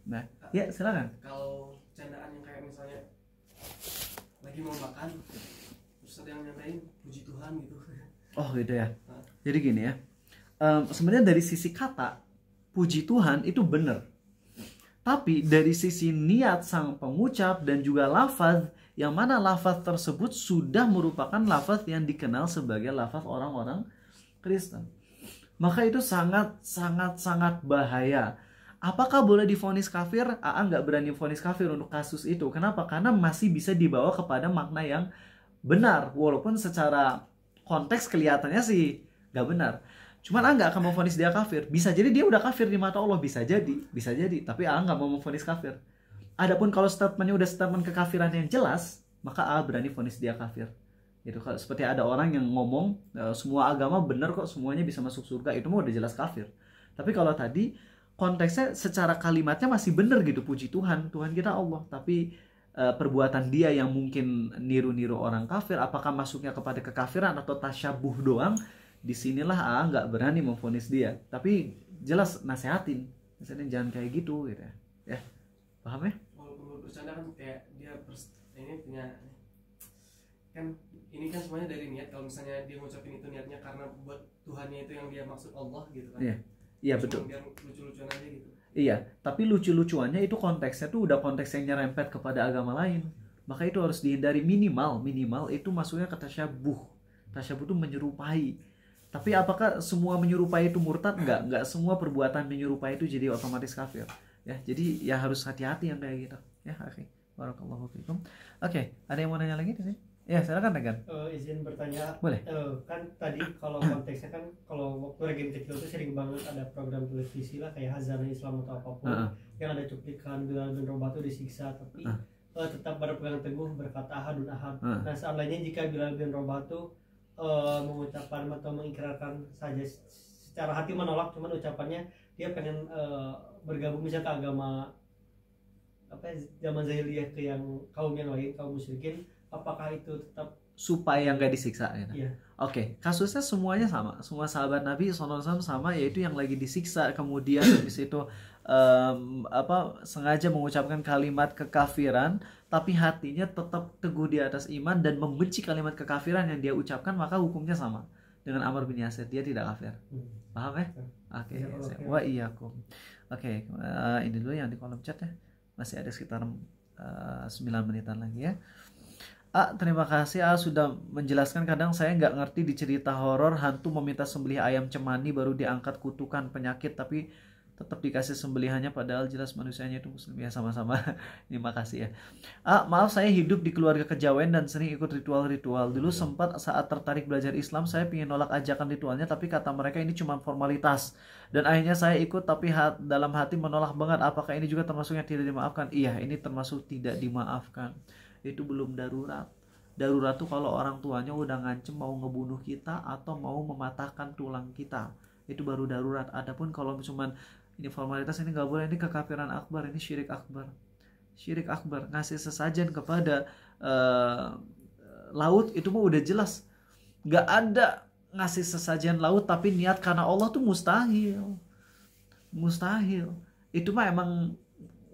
Nah, ya silakan. Kalau candaan yang kayak misalnya lagi mau makan terus ada yang nyatain puji Tuhan gitu. Oh gitu ya. Jadi gini ya. Sebenarnya dari sisi kata puji Tuhan itu benar. Tapi dari sisi niat sang pengucap dan juga lafaz, yang mana lafaz tersebut sudah merupakan lafaz yang dikenal sebagai lafaz orang-orang Kristen. Maka itu sangat bahaya. Apakah boleh divonis kafir? Nggak berani vonis kafir untuk kasus itu. Kenapa? Karena masih bisa dibawa kepada makna yang benar. Walaupun secara konteks kelihatannya sih nggak benar. Cuman nggak akan memvonis dia kafir. Bisa jadi dia udah kafir di mata Allah. Bisa jadi. Tapi nggak mau memvonis kafir. Adapun kalau statementnya udah statement kekafiran yang jelas, maka berani vonis dia kafir. Itu seperti ada orang yang ngomong semua agama benar kok, semuanya bisa masuk surga, itu mah udah jelas kafir. Tapi kalau tadi konteksnya secara kalimatnya masih benar gitu, puji Tuhan kita Allah, tapi perbuatan dia yang mungkin niru-niru orang kafir, apakah masuknya kepada kekafiran atau tasyabuh doang, disinilah nggak berani memvonis dia, tapi jelas nasehatin, misalnya jangan kayak gitu gitu ya, paham ya? Walaupun bercanda kan kayak dia ini punya kan, ini kan semuanya dari niat. Kalau misalnya dia ngucapin itu niatnya karena buat Tuhannya itu yang dia maksud Allah gitu kan. Iya betul. Biar lucu-lucuan aja gitu. Iya, tapi lucu-lucuannya itu konteksnya tuh udah konteks yang nyerempet kepada agama lain. Maka itu harus dihindari, minimal itu masuknya ke tasyabuh. Tasyabuh itu menyerupai. Tapi apakah semua menyerupai itu murtad? Enggak semua perbuatan menyerupai itu jadi otomatis kafir. Ya, jadi ya harus hati-hati yang kayak gitu. Ya, oke. Barakallahu fikum. Oke, ada yang mau nanya lagi di sini? Ya, silakan Regan. Izin bertanya. Boleh. Kan tadi kalau konteksnya kan kalau waktu Regan kecil itu sering banget ada program televisi lah kayak Hazanah Islam atau apapun yang ada cuplikan Bilal bin Rabah itu disiksa tapi tetap berpegang teguh berkata ahadun ahad. Nah, seandainya jika Bilal bin Rabah itu mengucapkan atau mengikrarkan saja secara hati menolak, cuman ucapannya dia pengen bergabung misalnya ke agama zaman jahiliyah ke yang kaum yang lain, kaum musyrikin, apakah itu tetap supaya nggak disiksa gitu? Iya. Oke, kasusnya semuanya sama, semua sahabat Nabi SAW sama, yaitu yang lagi disiksa kemudian habis itu sengaja mengucapkan kalimat kekafiran tapi hatinya tetap teguh di atas iman dan membenci kalimat kekafiran yang dia ucapkan, maka hukumnya sama dengan Amr bin Yasir, dia tidak kafir. Paham ya? Oke, wa iyyakum. Oke, ini dulu yang di kolom chat ya. Masih ada sekitar 9 menitan lagi ya. Terima kasih sudah menjelaskan. Kadang saya nggak ngerti di cerita horor hantu meminta sembelih ayam cemani baru diangkat kutukan penyakit, tapi tetap dikasih sembelihannya padahal jelas manusianya itu muslim. Ya sama-sama. Ini makasih ya. Maaf saya hidup di keluarga kejawen dan sering ikut ritual-ritual. Dulu sempat saat tertarik belajar Islam saya ingin nolak ajakan ritualnya, tapi kata mereka ini cuma formalitas. Dan akhirnya saya ikut tapi dalam hati menolak banget. Apakah ini juga termasuk yang tidak dimaafkan? Iya, ini termasuk tidak dimaafkan. Itu belum darurat. Darurat tuh kalau orang tuanya udah ngancem mau ngebunuh kita atau mau mematahkan tulang kita. Itu baru darurat. Adapun kalau cuman ini formalitas, ini nggak boleh, ini kekafiran akbar, ini syirik akbar. Syirik akbar, ngasih sesajen kepada laut itu mah udah jelas. Nggak ada ngasih sesajen laut tapi niat karena Allah tuh mustahil. Mustahil. Itu mah emang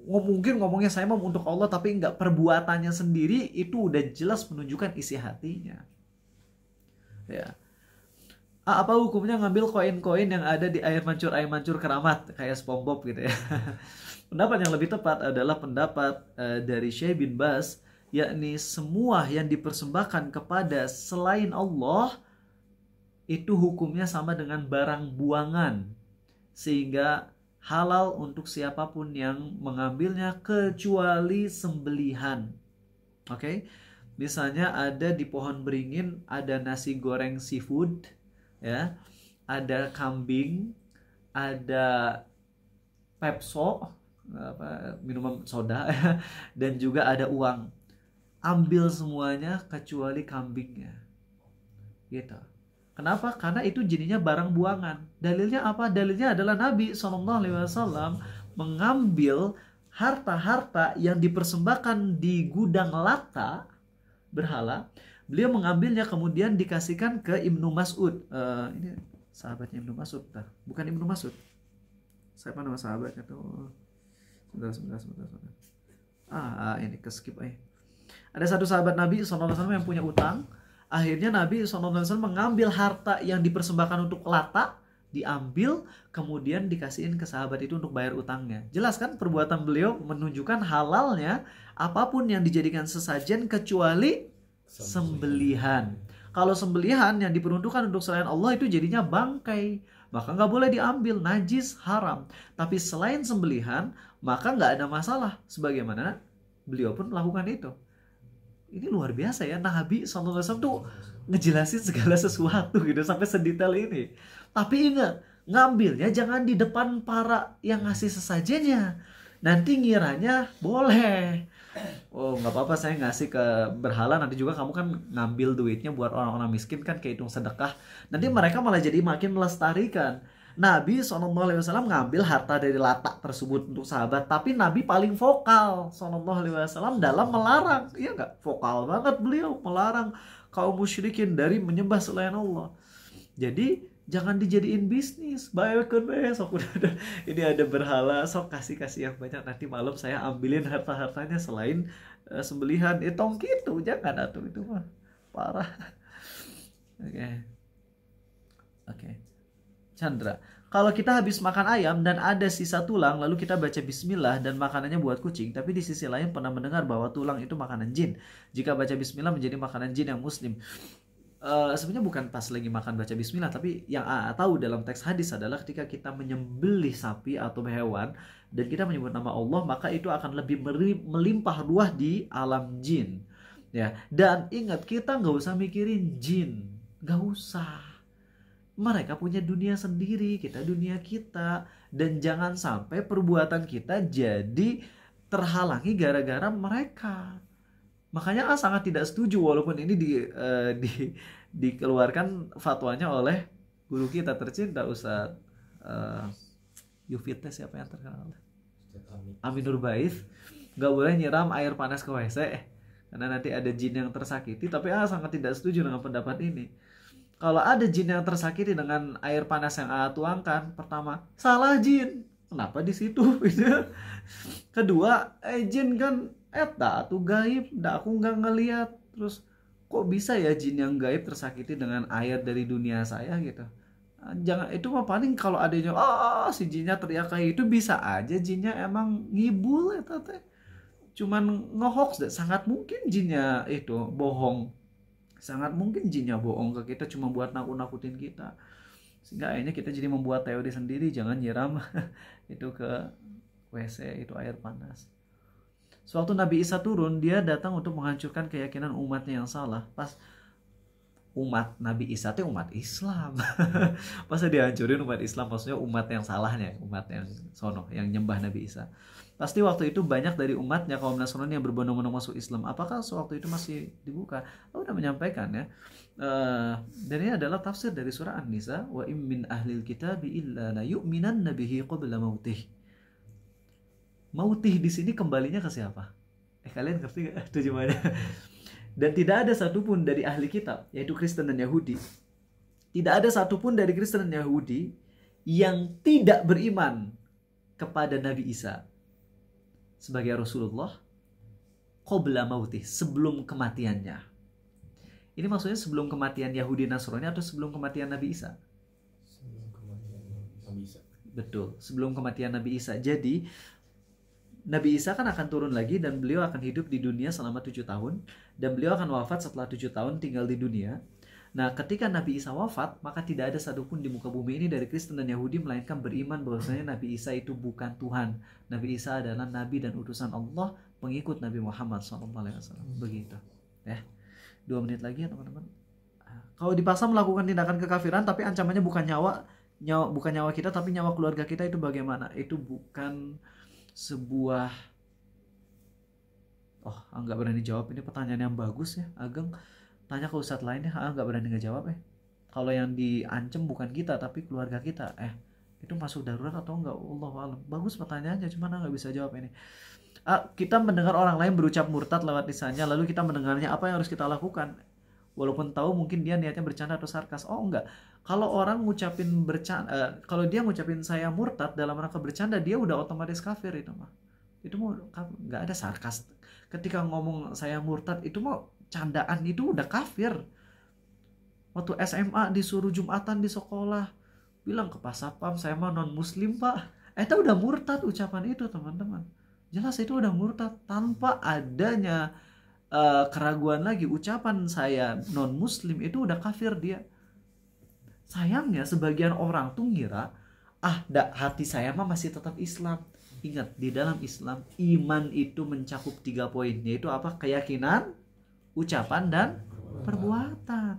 mungkin ngomongnya saya mau untuk Allah tapi nggak perbuatannya sendiri, itu udah jelas menunjukkan isi hatinya. Ya. Apa hukumnya ngambil koin-koin yang ada di air mancur keramat kayak SpongeBob gitu ya. Pendapat yang lebih tepat adalah pendapat dari Syekh bin Baz, yakni semua yang dipersembahkan kepada selain Allah itu hukumnya sama dengan barang buangan, sehingga halal untuk siapapun yang mengambilnya kecuali sembelihan. Oke? Misalnya ada di pohon beringin ada nasi goreng seafood, ya, ada kambing, ada Pepso, minuman soda, dan juga ada uang. Ambil semuanya kecuali kambingnya, gitu. Kenapa? Karena itu jadinya barang buangan. Dalilnya apa? Dalilnya adalah Nabi SAW mengambil harta-harta yang dipersembahkan di gudang Lata, berhala. Beliau mengambilnya kemudian dikasihkan ke Ibnu Mas'ud. Ini sahabatnya Ibnu Mas'ud, bukan Ibnu Mas'ud. Siapa nama sahabatnya tuh? Sebentar. Ini keskip aja. Ada satu sahabat Nabi SAW yang punya utang. Akhirnya Nabi SAW mengambil harta yang dipersembahkan untuk Lata, diambil, kemudian dikasihin ke sahabat itu untuk bayar utangnya. Jelas kan perbuatan beliau menunjukkan halalnya apapun yang dijadikan sesajen kecuali sembelihan. Kalau sembelihan yang diperuntukkan untuk selain Allah itu jadinya bangkai, maka nggak boleh diambil, najis, haram. Tapi selain sembelihan, maka nggak ada masalah. Sebagaimana beliau pun melakukan itu. Ini luar biasa ya, Nabi SAW tuh ngejelasin segala sesuatu gitu sampai sedetail ini. Tapi ingat, ngambilnya jangan di depan para yang ngasih sesajennya. Nanti ngiranya boleh. Oh nggak apa-apa saya ngasih ke berhala, nanti juga kamu kan ngambil duitnya buat orang-orang miskin kan kehitung sedekah. Nanti mereka malah jadi makin melestarikan. Nabi SAW ngambil harta dari Lata tersebut untuk sahabat, tapi Nabi paling vokal SAW dalam melarang. Iya nggak? Vokal banget beliau melarang kaum musyrikin dari menyembah selain Allah. Jadi jangan dijadiin bisnis. Bayarkan besok udah ada, ini ada berhala, sok kasih yang banyak, nanti malam saya ambilin harta-hartanya selain sembelihan. Tong gitu, jangan atuh, itu mah parah. Oke. Chandra, kalau kita habis makan ayam dan ada sisa tulang lalu kita baca bismillah dan makanannya buat kucing, tapi di sisi lain pernah mendengar bahwa tulang itu makanan jin. Jika baca bismillah menjadi makanan jin yang muslim. Sebenarnya bukan pas lagi makan baca bismillah, tapi yang tahu dalam teks hadis adalah ketika kita menyembelih sapi atau hewan dan kita menyebut nama Allah, maka itu akan lebih melimpah ruah di alam jin. Ya, dan ingat kita nggak usah mikirin jin, nggak usah. Mereka punya dunia sendiri, kita dunia kita, dan jangan sampai perbuatan kita jadi terhalangi gara-gara mereka. Makanya sangat tidak setuju, walaupun ini dikeluarkan fatwanya oleh guru kita tercinta Ustadz Yufitnya siapa yang terkenal? Aminur Baiz. Gak boleh nyiram air panas ke WC karena nanti ada jin yang tersakiti. Tapi sangat tidak setuju dengan pendapat ini. Kalau ada jin yang tersakiti dengan air panas yang tuangkan, pertama, salah jin. Kenapa di situ? Kedua, jin kan eta tuh gaib, aku nggak ngelihat. Terus kok bisa ya jin yang gaib tersakiti dengan air dari dunia saya gitu? Jangan, itu mah paling kalau adanya si jinnya teriak kayak itu, bisa aja jinnya emang ngibul eta teh. Cuman ngehoax deh, sangat mungkin jinnya itu bohong. Sangat mungkin jinnya bohong ke kita cuma buat nakut-nakutin kita. Sehingga akhirnya kita jadi membuat teori sendiri, jangan nyiram itu ke WC, itu air panas. Sewaktu Nabi Isa turun, dia datang untuk menghancurkan keyakinan umatnya yang salah. Pas umat Nabi Isa itu umat Islam. Masa dihancurin umat Islam, maksudnya umat yang salahnya, umat yang sono, yang nyembah Nabi Isa. Pasti waktu itu banyak dari umatnya kaum Nasrani yang berbondong-bondong masuk Islam. Apakah sewaktu itu masih dibuka? Allah sudah menyampaikan ya. Dan ini adalah tafsir dari surah An-Nisa, wa im min ahlil kitabi illa la yu'minanna bihi qabla mautih. Mautih di sini kembalinya ke siapa? Kalian ngerti enggak tujuannya? Dan tidak ada satupun dari ahli kitab, yaitu Kristen dan Yahudi, tidak ada satupun dari Kristen dan Yahudi yang tidak beriman kepada Nabi Isa sebagai Rasulullah qabla mautih, sebelum kematiannya. Ini maksudnya sebelum kematian Yahudi Nasrani atau sebelum kematian Nabi Isa? Sebelum kematian Nabi Isa. Betul, sebelum kematian Nabi Isa. Jadi Nabi Isa kan akan turun lagi dan beliau akan hidup di dunia selama 7 tahun. Dan beliau akan wafat setelah 7 tahun tinggal di dunia. Nah, ketika Nabi Isa wafat, maka tidak ada satupun di muka bumi ini dari Kristen dan Yahudi melainkan beriman bahwasanya Nabi Isa itu bukan Tuhan. Nabi Isa adalah Nabi dan utusan Allah, pengikut Nabi Muhammad SAW. Begitu. Ya. 2 menit lagi ya teman-teman. Kalau dipaksa melakukan tindakan kekafiran tapi ancamannya bukan nyawa kita tapi nyawa keluarga kita, itu bagaimana? Itu bukan sebuah nggak berani jawab. Ini pertanyaan yang bagus ya, Ageng. Tanya ke ustadz lain ya, nggak berani ngejawab ya. Kalau yang diancam bukan kita tapi keluarga kita, itu masuk darurat atau enggak? Allahu a'lam. Bagus pertanyaannya, cuman nggak bisa jawab ini. Kita mendengar orang lain berucap murtad lewat lisannya, lalu kita mendengarnya, apa yang harus kita lakukan? Walaupun tahu mungkin dia niatnya bercanda atau sarkas. Enggak. Kalau orang ngucapin bercanda, kalau dia ngucapin saya murtad dalam rangka bercanda, dia udah otomatis kafir itu mah. Itu mau nggak ada sarkas. Ketika ngomong saya murtad itu mau candaan, itu udah kafir. Waktu SMA disuruh Jumatan di sekolah, bilang ke Pak Satpam saya mah non muslim Pak. Itu udah murtad ucapan itu teman-teman. Jelas itu udah murtad tanpa adanya keraguan lagi. Ucapan saya non muslim itu udah kafir dia. Sayangnya sebagian orang tuh ngira hati saya mah masih tetap Islam. Ingat, di dalam Islam iman itu mencakup 3 poin, yaitu apa? Keyakinan, ucapan, dan perbuatan.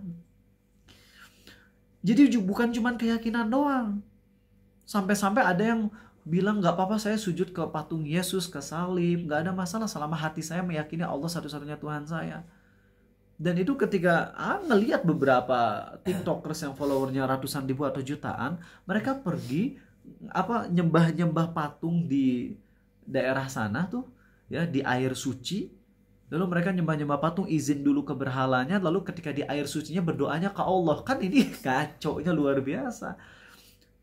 Jadi bukan cuma keyakinan doang. Sampai-sampai ada yang bilang nggak apa-apa saya sujud ke patung Yesus, ke salib, nggak ada masalah selama hati saya meyakini Allah satu-satunya Tuhan saya. Dan itu ketika ngelihat beberapa tiktokers yang followernya ratusan ribu atau jutaan, mereka pergi nyembah patung di daerah sana tuh ya, di air suci. Lalu mereka nyembah patung, izin dulu ke berhalanya, lalu ketika di air sucinya berdoanya ke Allah. Kan ini kacaunya luar biasa.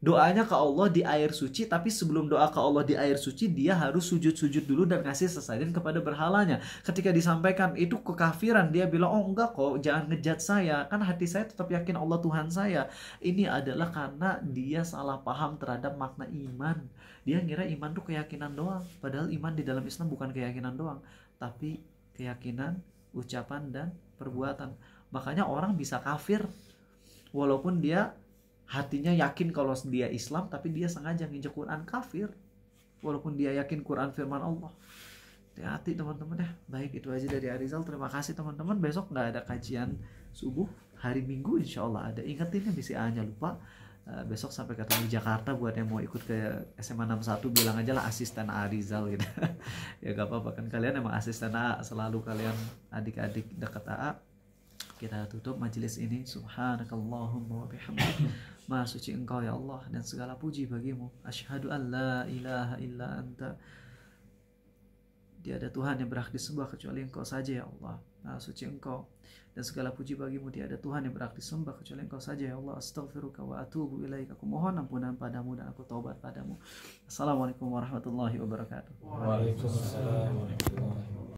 Doanya ke Allah di air suci, tapi sebelum doa ke Allah di air suci, dia harus sujud-sujud dulu dan ngasih sesajen kepada berhalanya. Ketika disampaikan itu kekafiran, dia bilang, oh enggak kok, jangan ngejat saya, kan hati saya tetap yakin Allah Tuhan saya. Ini adalah karena dia salah paham terhadap makna iman. Dia ngira iman itu keyakinan doang, padahal iman di dalam Islam bukan keyakinan doang, tapi keyakinan, ucapan, dan perbuatan. Makanya orang bisa kafir walaupun dia hatinya yakin kalau dia Islam, tapi dia sengaja nginjek Quran, kafir walaupun dia yakin Quran firman Allah. Hati-hati teman-teman ya. Baik, itu aja dari Arizal. Terima kasih teman-teman. Besok nggak ada kajian subuh, hari Minggu insya Allah ada. Ingetin ya BCA-nya, lupa. Besok sampai ketemu di Jakarta. Buat yang mau ikut ke SMA 61, bilang aja lah asisten Arizal gitu. Ya gak apa-apa, kan kalian emang asisten A, selalu kalian adik-adik dekat AA. Kita tutup majelis ini. Subhanakallahumma wa bihamdika, Maha suci Engkau ya Allah dan segala puji bagimu. Asyhadu an la ilaha illa anta, tiada Tuhan yang berhak disembah kecuali Engkau saja ya Allah. Maha suci Engkau dan segala puji bagimu. Tiada Tuhan yang berhak disembah kecuali Engkau saja ya Allah. Astaghfiruka wa atubu ilaika. Aku mohon ampunan padamu dan aku taubat padamu. Assalamualaikum warahmatullahi wabarakatuh. Waalaikumsalam warahmatullahi wabarakatuh.